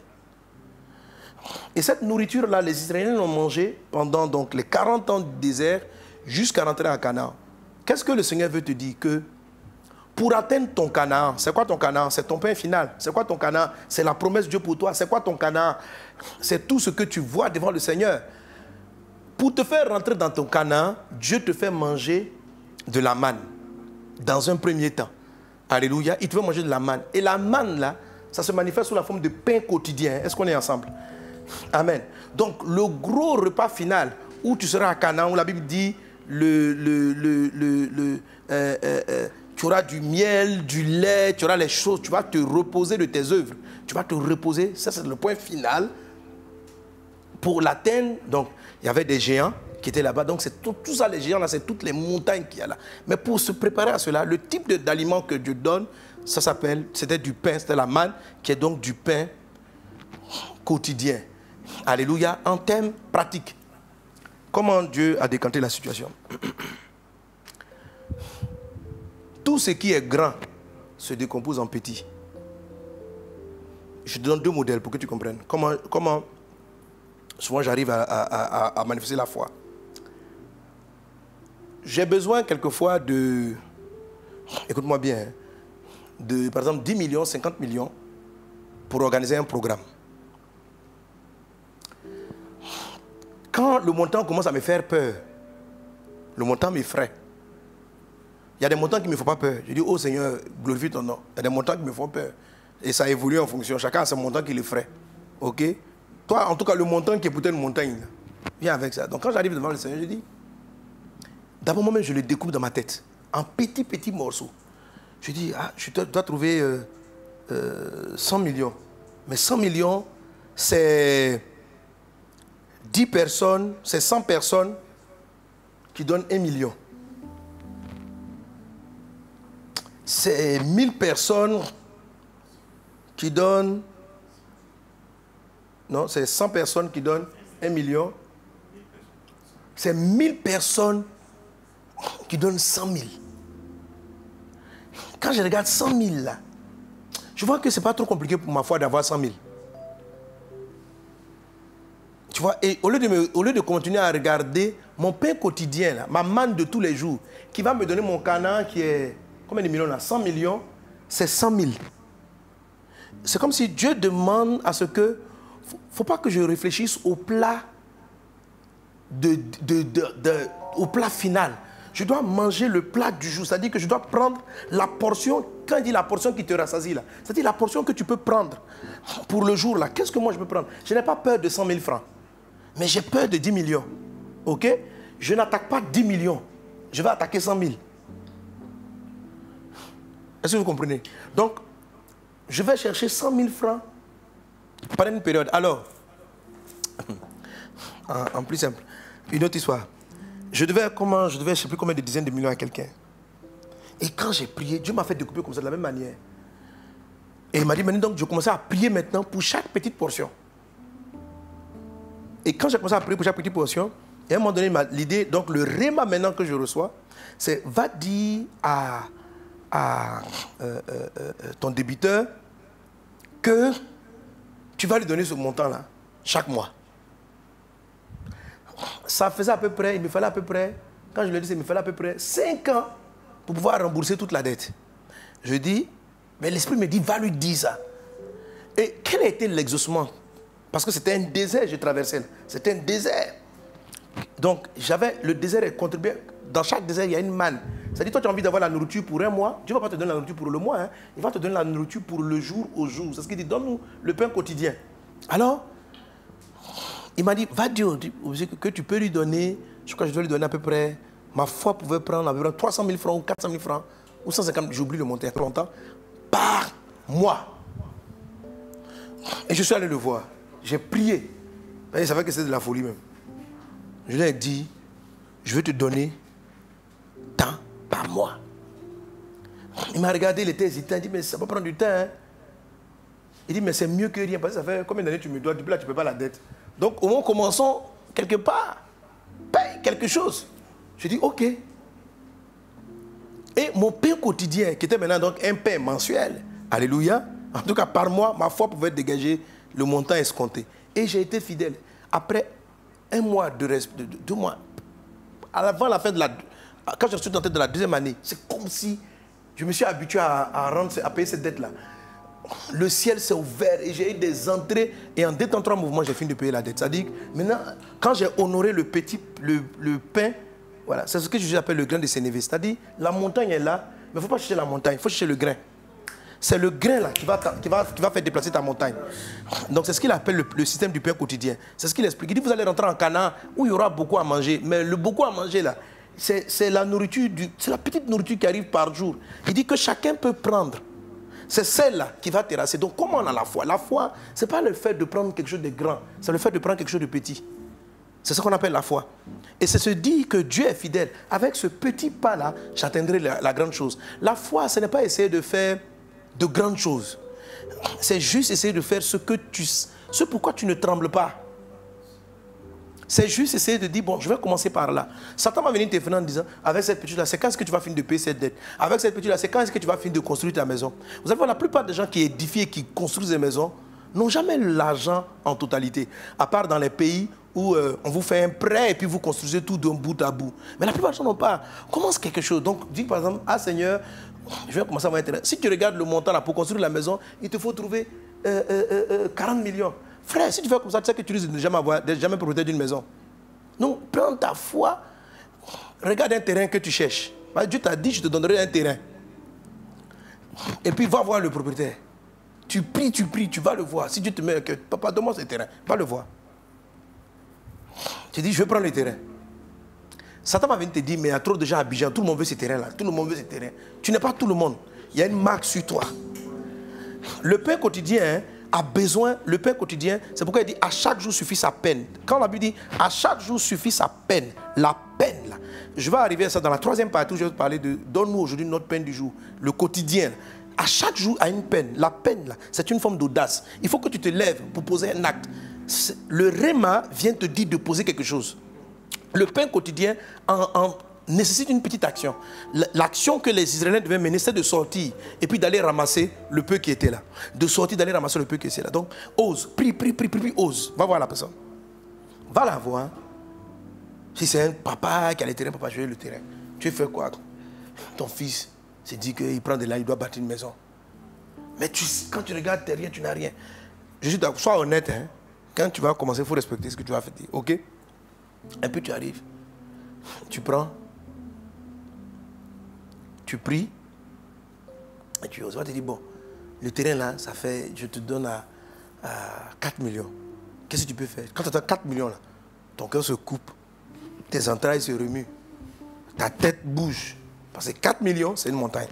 Et cette nourriture-là, les Israéliens l'ont mangée pendant donc, les 40 ans du désert jusqu'à rentrer à Canaan. Qu'est-ce que le Seigneur veut te dire? Que pour atteindre ton Canaan, c'est quoi ton Canaan? C'est ton pain final. C'est quoi ton Canaan? C'est la promesse de Dieu pour toi. C'est quoi ton Canaan? C'est tout ce que tu vois devant le Seigneur. Pour te faire rentrer dans ton Canaan, Dieu te fait manger de la manne dans un premier temps. Alléluia. Il te fait manger de la manne. Et la manne, là, ça se manifeste sous la forme de pain quotidien. Est-ce qu'on est ensemble? Amen. Donc, le gros repas final où tu seras à Canaan, où la Bible dit tu auras du miel, du lait, tu auras les choses, tu vas te reposer de tes œuvres. Tu vas te reposer. Ça, c'est le point final. Pour l'atteindre, donc, il y avait des géants qui étaient là-bas. Donc, c'est tout ça, les géants, là, c'est toutes les montagnes qu'il y a là. Mais pour se préparer à cela, le type d'aliment que Dieu donne, ça s'appelle, c'était du pain, c'était la manne, qui est donc du pain quotidien. Alléluia. En termes pratiques, comment Dieu a décanté la situation? Tout ce qui est grand se décompose en petit. Je te donne deux modèles pour que tu comprennes. Comment souvent j'arrive à manifester la foi. J'ai besoin quelquefois de, écoute-moi bien, de par exemple 10 millions, 50 millions pour organiser un programme. Quand le montant commence à me faire peur, le montant m'effraie. Il y a des montants qui ne me font pas peur. Je dis, oh Seigneur, glorifie ton nom. Il y a des montants qui me font peur. Et ça évolue en fonction. Chacun a son montant qui l'effraie. Ok? Toi, en tout cas, le montant qui est peut-être une montagne, viens avec ça. Donc quand j'arrive devant le Seigneur, je dis, d'abord moi-même, je le découpe dans ma tête, en petits morceaux. Je dis, ah, je dois trouver 100 millions. Mais 100 millions, c'est 10 personnes, c'est 100 personnes qui donnent 1 million. C'est 1000 personnes qui donnent... Non, c'est 100 personnes qui donnent 1 million. C'est 1000 personnes qui donnent 100 000. Quand je regarde 100 000 là, je vois que ce n'est pas trop compliqué pour ma foi d'avoir 100 000. Tu vois, et au lieu de continuer à regarder mon pain quotidien, là, ma manne de tous les jours, qui va me donner mon Canaan qui est... Combien de millions là? 100 millions, c'est 100 000. C'est comme si Dieu demande à ce que... Il ne faut pas que je réfléchisse au plat, au plat final. Je dois manger le plat du jour. C'est-à-dire que je dois prendre la portion. Quand il dit la portion qui te rassasie là, c'est-à-dire la portion que tu peux prendre pour le jour là. Qu'est-ce que moi je peux prendre? Je n'ai pas peur de 100 000 francs. Mais j'ai peur de 10 millions. Ok? Je n'attaque pas 10 millions. Je vais attaquer 100 000. Est-ce que vous comprenez? Donc, je vais chercher 100 000 francs pendant une période. Alors, en plus simple, une autre histoire. Je devais, je ne sais plus combien de dizaines de millions à quelqu'un. Et quand j'ai prié, Dieu m'a fait découper comme ça, de la même manière. Et il m'a dit, maintenant, donc, je commençais à prier maintenant pour chaque petite portion. Et quand j'ai commencé à prier pour chaque petite portion, Et à un moment donné, l'idée, donc le réma maintenant que je reçois, c'est va dire à ton débiteur que tu vas lui donner ce montant-là chaque mois. Ça faisait à peu près, il me fallait à peu près, quand je le dis, il me fallait à peu près 5 ans pour pouvoir rembourser toute la dette. Je dis, mais l'esprit me dit, va lui dire ça. Et quel a été l'exaucement? Parce que c'était un désert, je traversais. C'était un désert. Donc, le désert est contribué. Dans chaque désert, il y a une manne. C'est-à-dire, toi, tu as envie d'avoir la nourriture pour un mois. Dieu ne va pas te donner la nourriture pour le mois. Hein. Il va te donner la nourriture pour le jour au jour. C'est ce qu'il dit, donne-nous le pain quotidien. Alors, il m'a dit, va dire que tu peux lui donner, je crois que je dois lui donner à peu près, ma foi pouvait prendre à peu près 300 000 francs ou 400 000 francs, ou 150 000, j'oublie le montant, il y a longtemps, par mois. Et je suis allé le voir. J'ai prié. Il savait que c'était de la folie même. Je lui ai dit, je vais te donner tant par mois. Il m'a regardé, il était hésitant. Il dit, mais ça va prendre du temps. Hein. Il dit, mais c'est mieux que rien. Parce que ça fait combien d'années tu me dois? Depuis là, tu ne peux pas la dette. Donc, au moins, commençons quelque part. Paye quelque chose. Je dis, ok. Et mon pain quotidien, qui était maintenant donc un pain mensuel, alléluia, en tout cas par mois, ma foi pouvait dégager le montant escompté. Et j'ai été fidèle. Après un mois de 2 mois, avant la fin de quand je suis entré de la deuxième année, c'est comme si je me suis habitué à payer cette dette-là. Le ciel s'est ouvert et j'ai eu des entrées. Et en 2-3 mouvements, j'ai fini de payer la dette. C'est-à-dire, maintenant, quand j'ai honoré le pain, voilà, c'est ce que j'appelle le grain de Sénévé. C'est-à-dire, la montagne est là, mais il ne faut pas chercher la montagne, il faut chercher le grain. C'est le grain là qui va faire déplacer ta montagne. Donc c'est ce qu'il appelle le système du pain quotidien. C'est ce qu'il explique. Il dit, vous allez rentrer en Canaan où il y aura beaucoup à manger. Mais le beaucoup à manger là, c'est la nourriture, c'est la petite nourriture qui arrive par jour. Il dit que chacun peut prendre. C'est celle-là qui va terrasser. Donc, comment on a la foi? La foi, ce n'est pas le fait de prendre quelque chose de grand. C'est le fait de prendre quelque chose de petit. C'est ce qu'on appelle la foi. Et c'est se dire que Dieu est fidèle. Avec ce petit pas-là, j'atteindrai la grande chose. La foi, ce n'est pas essayer de faire de grandes choses. C'est juste essayer de faire ce pourquoi tu ne trembles pas. C'est juste essayer de dire, bon, je vais commencer par là. Satan va venir te faire en disant, avec cette petite-là, c'est quand est-ce que tu vas finir de payer cette dette? Avec cette petite-là, c'est quand est-ce que tu vas finir de construire ta maison? Vous allez voir, la plupart des gens qui édifient et qui construisent des maisons n'ont jamais l'argent en totalité. À part dans les pays où on vous fait un prêt et puis vous construisez tout d'un bout à bout. Mais la plupart des gens n'ont pas. Commence quelque chose. Donc, dis par exemple, ah Seigneur, je vais commencer à avoir intérêt. Si tu regardes le montant là pour construire la maison, il te faut trouver 40 millions. Frère, si tu fais comme ça, tu sais que tu risques de ne jamais propriétaire d'une maison. Donc, prends ta foi, regarde un terrain que tu cherches. Dieu t'a dit, je te donnerai un terrain. Et puis, va voir le propriétaire. Tu pries, tu vas le voir. Si Dieu te met que papa, donne-moi ce terrain, va le voir. Tu dis, je vais prendre le terrain. Satan va venir te dire, mais il y a trop de gens à Abidjan, tout le monde veut ce terrain-là, tout le monde veut ce terrain. Tu n'es pas tout le monde. Il y a une marque sur toi. Le pain quotidien, a besoin, le pain quotidien, c'est pourquoi il dit à chaque jour suffit sa peine. Quand la Bible dit à chaque jour suffit sa peine, la peine là, je vais arriver à ça dans la 3e partie où je vais te parler de donne-nous aujourd'hui notre peine du jour, le quotidien. À chaque jour a une peine. La peine là, c'est une forme d'audace. Il faut que tu te lèves pour poser un acte. Le réma vient te dire de poser quelque chose. Le pain quotidien nécessite une petite action. L'action que les Israéliens devaient mener, c'est de sortir et puis d'aller ramasser le peu qui était là. De sortir, d'aller ramasser le peu qui était là. Donc, ose, prie, ose. Va voir la personne. Va la voir. Si c'est un papa qui a le terrain, papa, je veux le terrain. Tu fais quoi? Ton fils s'est dit qu'il prend de là, il doit bâtir une maison. Mais quand tu regardes, tu n'as rien, tu n'as rien. Je suis d'accord, sois honnête. Hein. Quand tu vas commencer, il faut respecter ce que tu vas faire. Ok? Et puis tu arrives. Tu prends. Tu pries et tu oses. Tu te dis, bon, le terrain là, ça fait, je te donne à 4 millions. Qu'est-ce que tu peux faire? Quand tu as 4 millions là, ton cœur se coupe, tes entrailles se remuent, ta tête bouge. Parce que 4 millions, c'est une montagne.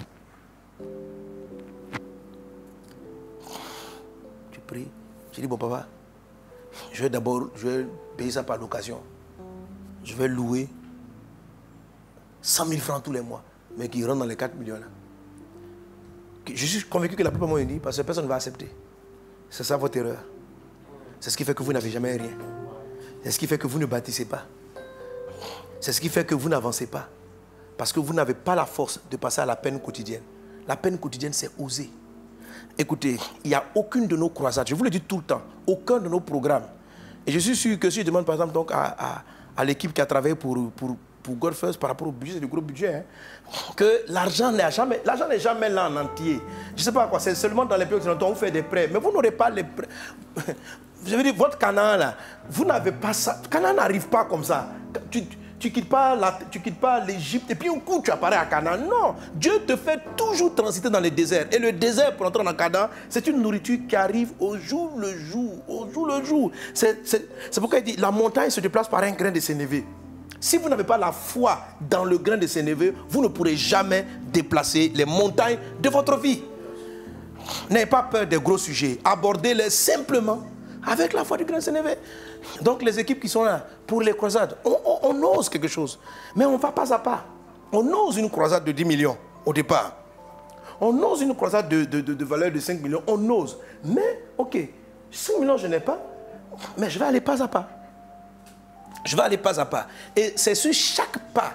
Tu pries, tu dis, bon papa, je vais payer ça par l'occasion. Je vais louer 100 000 francs tous les mois. Mais qui rentre dans les 4 millions là. Je suis convaincu que la plupart m'ont dit, parce que personne ne va accepter. C'est ça votre erreur. C'est ce qui fait que vous n'avez jamais rien. C'est ce qui fait que vous ne bâtissez pas. C'est ce qui fait que vous n'avancez pas. Parce que vous n'avez pas la force de passer à la peine quotidienne. La peine quotidienne, c'est oser. Écoutez, il n'y a aucune de nos croisades, je vous le dis tout le temps, aucun de nos programmes. Et je suis sûr que si je demande par exemple donc, à l'équipe qui a travaillé pour God First par rapport au budget, c'est du gros budget, hein, que l'argent n'est jamais là en entier. Je ne sais pas quoi, c'est seulement dans les pays occidentaux, on fait des prêts, mais vous n'aurez pas les prêts. Je veux dire, votre Canaan là, vous n'avez pas ça. Canaan n'arrive pas comme ça. Tu quittes pas l'Égypte et puis un coup tu apparais à Canaan. Non, Dieu te fait toujours transiter dans le désert. Et le désert pour entrer dans Canaan, c'est une nourriture qui arrive au jour le jour. Au jour le jour. C'est pourquoi il dit, la montagne se déplace par un grain de sénévé. Si vous n'avez pas la foi dans le grain de sénévé, vous ne pourrez jamais déplacer les montagnes de votre vie. N'ayez pas peur des gros sujets. Abordez-les simplement avec la foi du grain de sénévé. Donc les équipes qui sont là pour les croisades, on ose quelque chose. Mais on va pas à pas. On ose une croisade de 10 millions au départ. On ose une croisade de valeur de 5 millions. On ose. Mais, ok, 5 millions je n'ai pas, mais je vais aller pas à pas. Je vais aller pas à pas. Et c'est sur chaque pas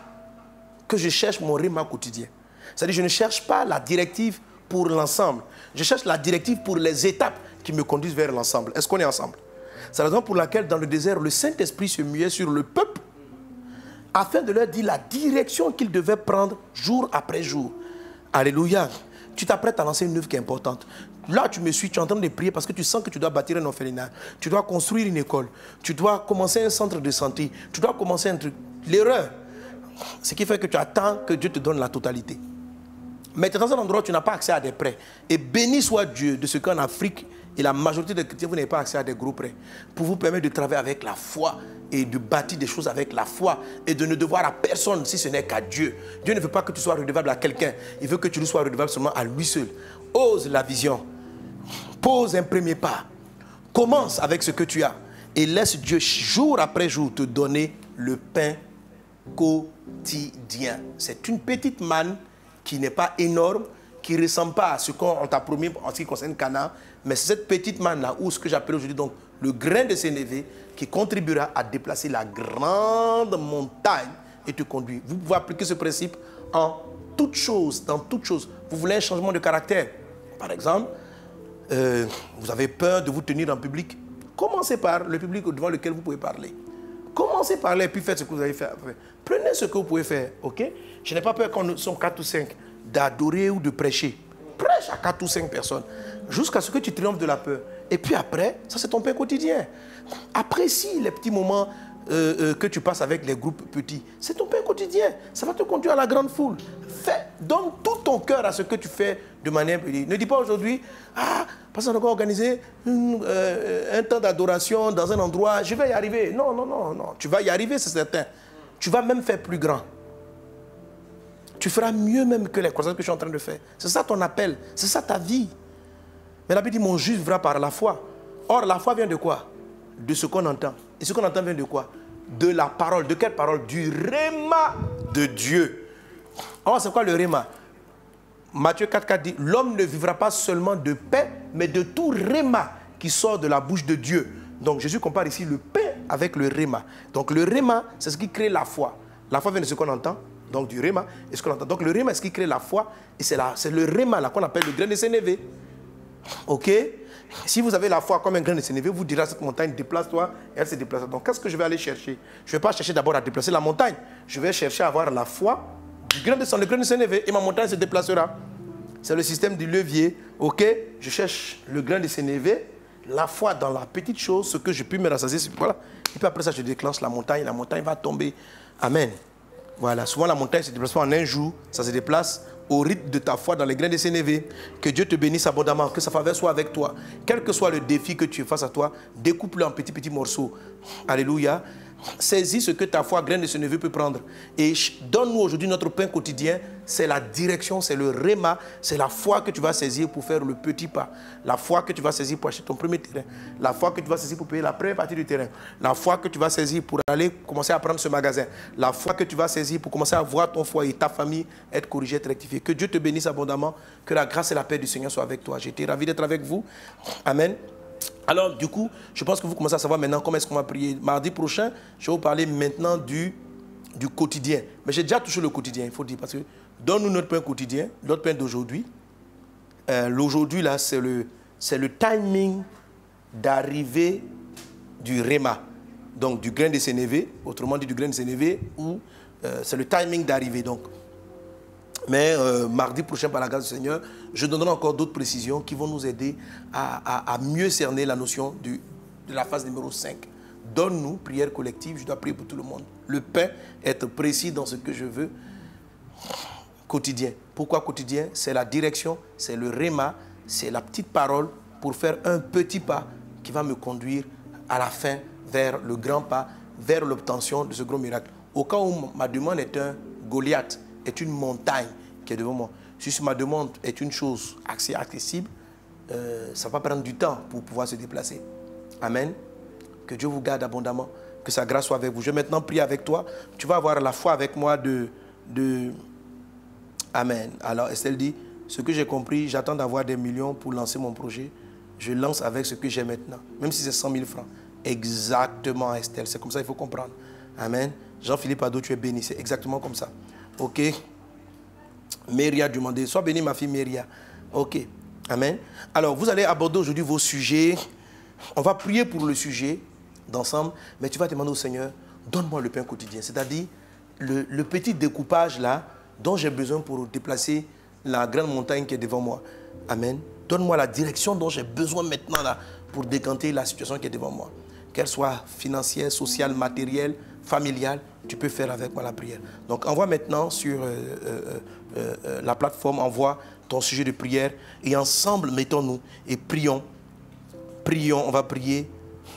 que je cherche mon réma quotidien. C'est-à-dire je ne cherche pas la directive pour l'ensemble. Je cherche la directive pour les étapes qui me conduisent vers l'ensemble. Est-ce qu'on est ensemble? C'est la raison pour laquelle dans le désert, le Saint-Esprit se muait sur le peuple afin de leur dire la direction qu'ils devaient prendre jour après jour. Alléluia. Tu t'apprêtes à lancer une œuvre qui est importante. Là, tu me suis, tu es en train de prier parce que tu sens que tu dois bâtir un orphelinat. Tu dois construire une école. Tu dois commencer un centre de santé. Tu dois commencer un truc. L'erreur, ce qui fait que tu attends que Dieu te donne la totalité. Mais tu es dans un endroit où tu n'as pas accès à des prêts. Et béni soit Dieu de ce qu'en Afrique, et la majorité des chrétiens, vous n'avez pas accès à des gros prêts. Pour vous permettre de travailler avec la foi et de bâtir des choses avec la foi et de ne devoir à personne si ce n'est qu'à Dieu. Dieu ne veut pas que tu sois redevable à quelqu'un. Il veut que tu lui sois redevable seulement à lui seul. Ose la vision. Pose un premier pas. Commence avec ce que tu as. Et laisse Dieu jour après jour te donner le pain quotidien. C'est une petite manne qui n'est pas énorme, qui ne ressemble pas à ce qu'on t'a promis en ce qui concerne Canaan, mais c'est cette petite manne-là, ou ce que j'appelle aujourd'hui donc le grain de sénévé, qui contribuera à déplacer la grande montagne et te conduire. Vous pouvez appliquer ce principe en toute chose, dans toute chose. Vous voulez un changement de caractère. Par exemple, vous avez peur de vous tenir en public. Commencez par le public devant lequel vous pouvez parler. Commencez par là et puis faites ce que vous avez fait. Prenez ce que vous pouvez faire, ok? Je n'ai pas peur quand nous sommes 4 ou 5 d'adorer ou de prêcher. Prêche à 4 ou 5 personnes jusqu'à ce que tu triomphes de la peur. Et puis après, ça c'est ton pain quotidien. Apprécie les petits moments que tu passes avec les groupes petits. C'est ton pain quotidien. Ça va te conduire à la grande foule. Donne tout ton cœur à ce que tu fais de manière petite. Ne dis pas aujourd'hui, parce qu'on a organisé un temps d'adoration dans un endroit, je vais y arriver. Non, non, non, non. Tu vas y arriver, c'est certain. Tu vas même faire plus grand. Tu feras mieux même que les croisades que je suis en train de faire. C'est ça ton appel. C'est ça ta vie. Mais la Bible dit, mon juste vivra par la foi. Or, la foi vient de quoi? De ce qu'on entend. Et ce qu'on entend vient de quoi? De la parole. De quelle parole? Du réma de Dieu. Or, c'est quoi le réma? Matthieu 4,4 dit, l'homme ne vivra pas seulement de pain, mais de tout réma qui sort de la bouche de Dieu. Donc, Jésus compare ici le pain avec le réma. Donc, le réma, c'est ce qui crée la foi. La foi vient de ce qu'on entend. Donc du réma, et ce qu'on entend. Donc le réma, c'est ce qui crée la foi, et c'est le réma là qu'on appelle le grain de sénévé. Ok? Si vous avez la foi comme un grain de sénévé, vous direz à cette montagne, déplace-toi, et elle se déplace. Donc qu'est-ce que je vais aller chercher? Je ne vais pas chercher d'abord à déplacer la montagne, je vais chercher à avoir la foi du grain de sénévé, et ma montagne se déplacera. C'est le système du levier. Ok? Je cherche le grain de sénévé, la foi dans la petite chose, ce que je puis me rassasier, voilà. Et puis après ça, je déclenche la montagne va tomber. Amen. Voilà, souvent la montagne ne se déplace pas en un jour, ça se déplace au rythme de ta foi dans les grains de sénévé. Que Dieu te bénisse abondamment, que sa faveur soit avec toi. Quel que soit le défi que tu aies face à toi, découpe-le en petits morceaux. Alléluia. Saisis ce que ta foi, grain de sénévé, peut prendre. Et donne-nous aujourd'hui notre pain quotidien. C'est la direction, c'est le réma, c'est la foi que tu vas saisir pour faire le petit pas. La foi que tu vas saisir pour acheter ton premier terrain. La foi que tu vas saisir pour payer la première partie du terrain. La foi que tu vas saisir pour aller commencer à prendre ce magasin. La foi que tu vas saisir pour commencer à voir ton foyer, ta famille être corrigée, être rectifiée. Que Dieu te bénisse abondamment. Que la grâce et la paix du Seigneur soient avec toi. J'ai été ravi d'être avec vous. Amen. Alors, du coup, je pense que vous commencez à savoir maintenant comment est-ce qu'on va prier. Mardi prochain, je vais vous parler maintenant du du quotidien. Mais j'ai déjà touché le quotidien, il faut dire, parce que donne-nous notre pain quotidien, notre pain d'aujourd'hui. L'aujourd'hui, là, c'est le timing d'arrivée du Réma, donc du grain de sénévé, autrement dit du grain de sénévé, où c'est le timing d'arrivée. Donc. Mais mardi prochain, par la grâce du Seigneur, je donnerai encore d'autres précisions qui vont nous aider à mieux cerner la notion de la phase numéro 5. Donne-nous, prière collective, je dois prier pour tout le monde. Le pain, être précis dans ce que je veux, quotidien. Pourquoi quotidien? C'est la direction, c'est le réma, c'est la petite parole pour faire un petit pas qui va me conduire à la fin vers le grand pas, vers l'obtention de ce gros miracle. Au cas où ma demande est un Goliath, est une montagne qui est devant moi. Si ma demande est une chose accessible, ça va prendre du temps pour pouvoir se déplacer. Amen. Que Dieu vous garde abondamment. Que sa grâce soit avec vous. Je vais maintenant prier avec toi. Tu vas avoir la foi avec moi de... Amen. Alors Estelle dit, ce que j'ai compris, j'attends d'avoir des millions pour lancer mon projet. Je lance avec ce que j'ai maintenant. Même si c'est 100 000 francs. Exactement, Estelle. C'est comme ça qu'il faut comprendre. Amen. Jean-Philippe Ado, tu es béni. C'est exactement comme ça. Ok. Méria a demandé. Sois béni, ma fille Méria. Ok. Amen. Alors, vous allez aborder aujourd'hui vos sujets. On va prier pour le sujet d'ensemble, mais tu vas demander au Seigneur, donne-moi le pain quotidien. C'est-à-dire, le petit découpage là, dont j'ai besoin pour déplacer la grande montagne qui est devant moi. Amen. Donne-moi la direction dont j'ai besoin maintenant là, pour décanter la situation qui est devant moi. Qu'elle soit financière, sociale, matérielle, familiale, tu peux faire avec moi la prière. Donc, envoie maintenant sur la plateforme, envoie ton sujet de prière et ensemble, mettons-nous et prions. Prions, on va prier.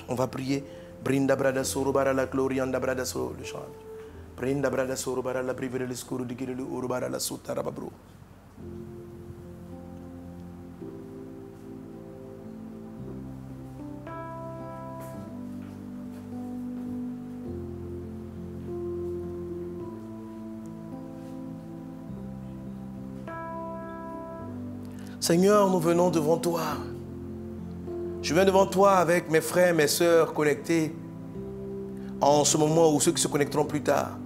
On va prier. Brinda brada soro bara la glorianda brada soro le chant. Brinda brada soro bara la privere le scuro di gire le oro bara la sutta rababro. Seigneur, nous venons devant toi. Je viens devant toi avec mes frères, mes sœurs connectés en ce moment ou ceux qui se connecteront plus tard.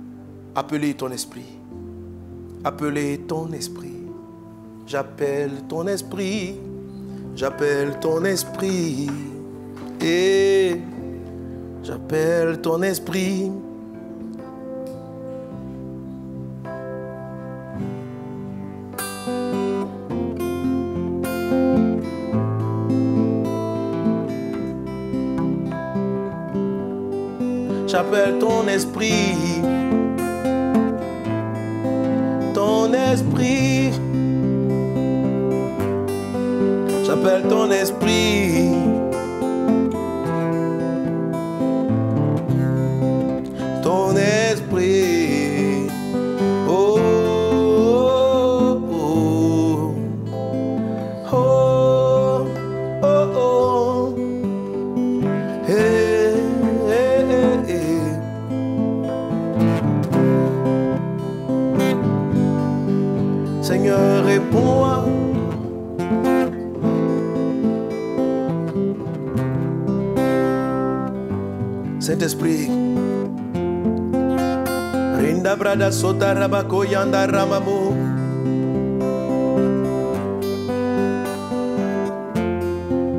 Appelez ton esprit. Appelez ton esprit. J'appelle ton esprit. J'appelle ton esprit. Et j'appelle ton esprit. J'appelle ton esprit, ton esprit. J'appelle ton esprit, ton esprit. Oh, oh, oh, oh, oh, oh. Hey. Seigneur, réponds-moi. Saint-Esprit. Rinda brada sota rabako yanda ramamo.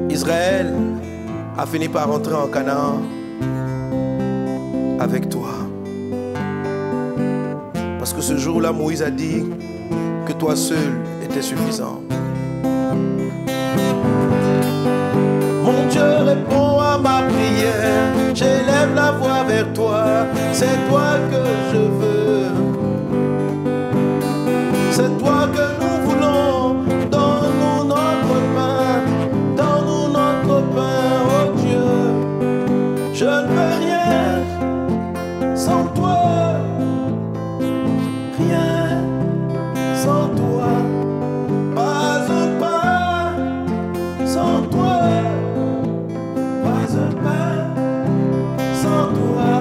Israël a fini par rentrer en Canaan avec toi. Parce que ce jour-là, Moïse a dit que toi seul était suffisant. Mon Dieu, réponds à ma prière. J'élève la voix vers toi. C'est toi que je veux. C'est toi que nous voulons. Donne-nous notre pain. Donne-nous notre pain, oh Dieu. Je ne veux rien sans toi. Rien sans toi, pas un pas sans toi, pas un pas sans toi.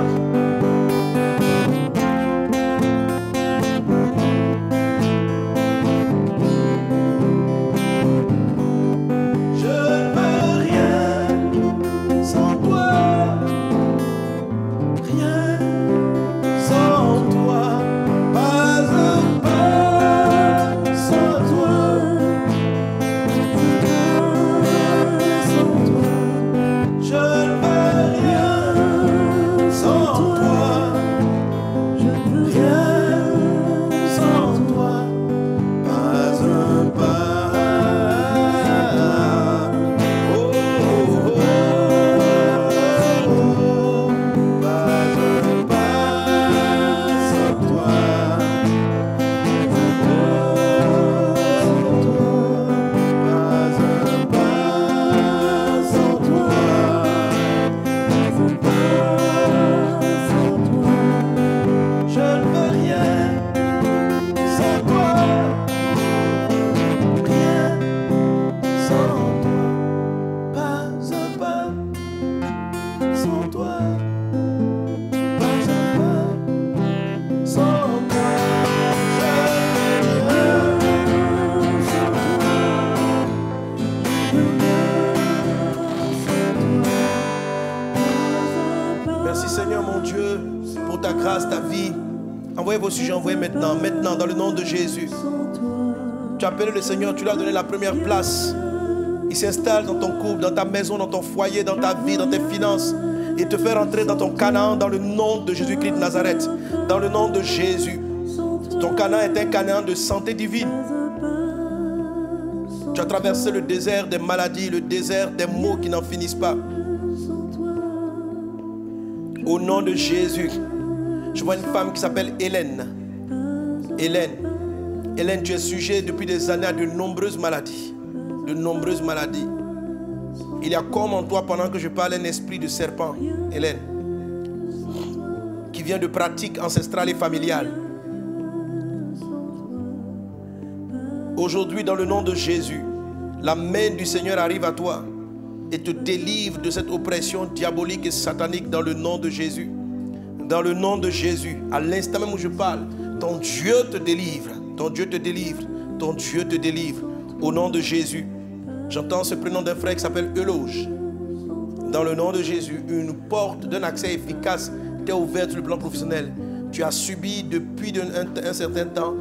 envoyez vos sujets, envoyez maintenant. Maintenant, dans le nom de Jésus. Tu as appelé le Seigneur, tu lui as donné la première place. Il s'installe dans ton couple, dans ta maison, dans ton foyer, dans ta vie, dans tes finances. Et te fait rentrer dans ton Canaan dans le nom de Jésus-Christ de Nazareth. Dans le nom de Jésus. Ton Canaan est un Canaan de santé divine. Tu as traversé le désert des maladies, le désert des maux qui n'en finissent pas. Au nom de Jésus. Je vois une femme qui s'appelle Hélène. Hélène, tu es sujet depuis des années à de nombreuses maladies. De nombreuses maladies. Il y a comme en toi, pendant que je parle, un esprit de serpent, Hélène, qui vient de pratiques ancestrales et familiales. Aujourd'hui, dans le nom de Jésus, la main du Seigneur arrive à toi et te délivre de cette oppression diabolique et satanique dans le nom de Jésus. Dans le nom de Jésus, à l'instant même où je parle, ton Dieu te délivre. Ton Dieu te délivre. Ton Dieu te délivre. Au nom de Jésus. J'entends ce prénom d'un frère qui s'appelle Eloge. Dans le nom de Jésus, une porte d'un accès efficace t'est ouverte sur le plan professionnel. Tu as subi depuis un certain temps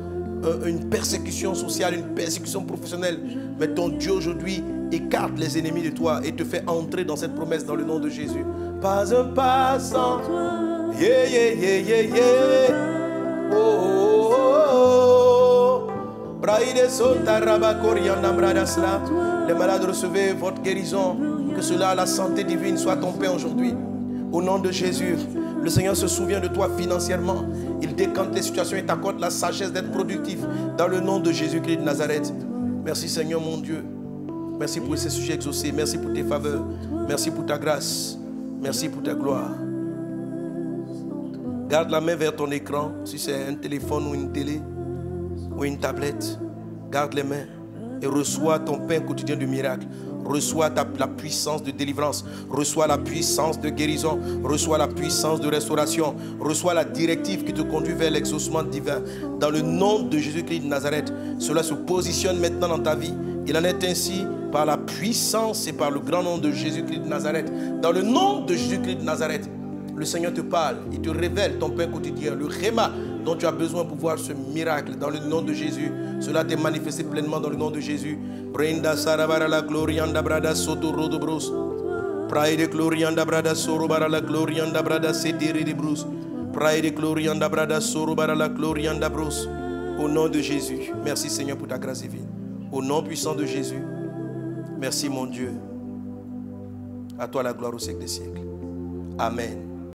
une persécution sociale, une persécution professionnelle. Mais ton Dieu aujourd'hui écarte les ennemis de toi et te fait entrer dans cette promesse dans le nom de Jésus. Pas un pas sans. Yeah, yeah, yeah, yeah, yeah. Oh, oh, oh, oh. Les malades, recevez votre guérison. Que cela, la santé divine, soit ton pain aujourd'hui. Au nom de Jésus, le Seigneur se souvient de toi financièrement. Il décante les situations et t'accorde la sagesse d'être productif. Dans le nom de Jésus-Christ de Nazareth. Merci Seigneur mon Dieu. Merci pour ces sujets exaucés. Merci pour tes faveurs. Merci pour ta grâce. Merci pour ta gloire. Garde la main vers ton écran. Si c'est un téléphone ou une télé ou une tablette, garde les mains et reçois ton pain quotidien de miracle. Reçois la puissance de délivrance. Reçois la puissance de guérison. Reçois la puissance de restauration. Reçois la directive qui te conduit vers l'exaucement divin. Dans le nom de Jésus-Christ de Nazareth, cela se positionne maintenant dans ta vie. Il en est ainsi par la puissance et par le grand nom de Jésus-Christ de Nazareth. Dans le nom de Jésus-Christ de Nazareth, le Seigneur te parle. Il te révèle ton pain quotidien. Le réma dont tu as besoin pour voir ce miracle. Dans le nom de Jésus. Cela t'est manifesté pleinement dans le nom de Jésus. Brenda Sarabara la glorianda brada soto rodo bros. Praide glorianda brada sorobara la glorianda brada sediri de bros. Praide glorianda brada sorobara la glorianda bros. Au nom de Jésus. Merci Seigneur pour ta grâce divine. Au nom puissant de Jésus. Merci mon Dieu. À toi la gloire au siècle des siècles. Amen.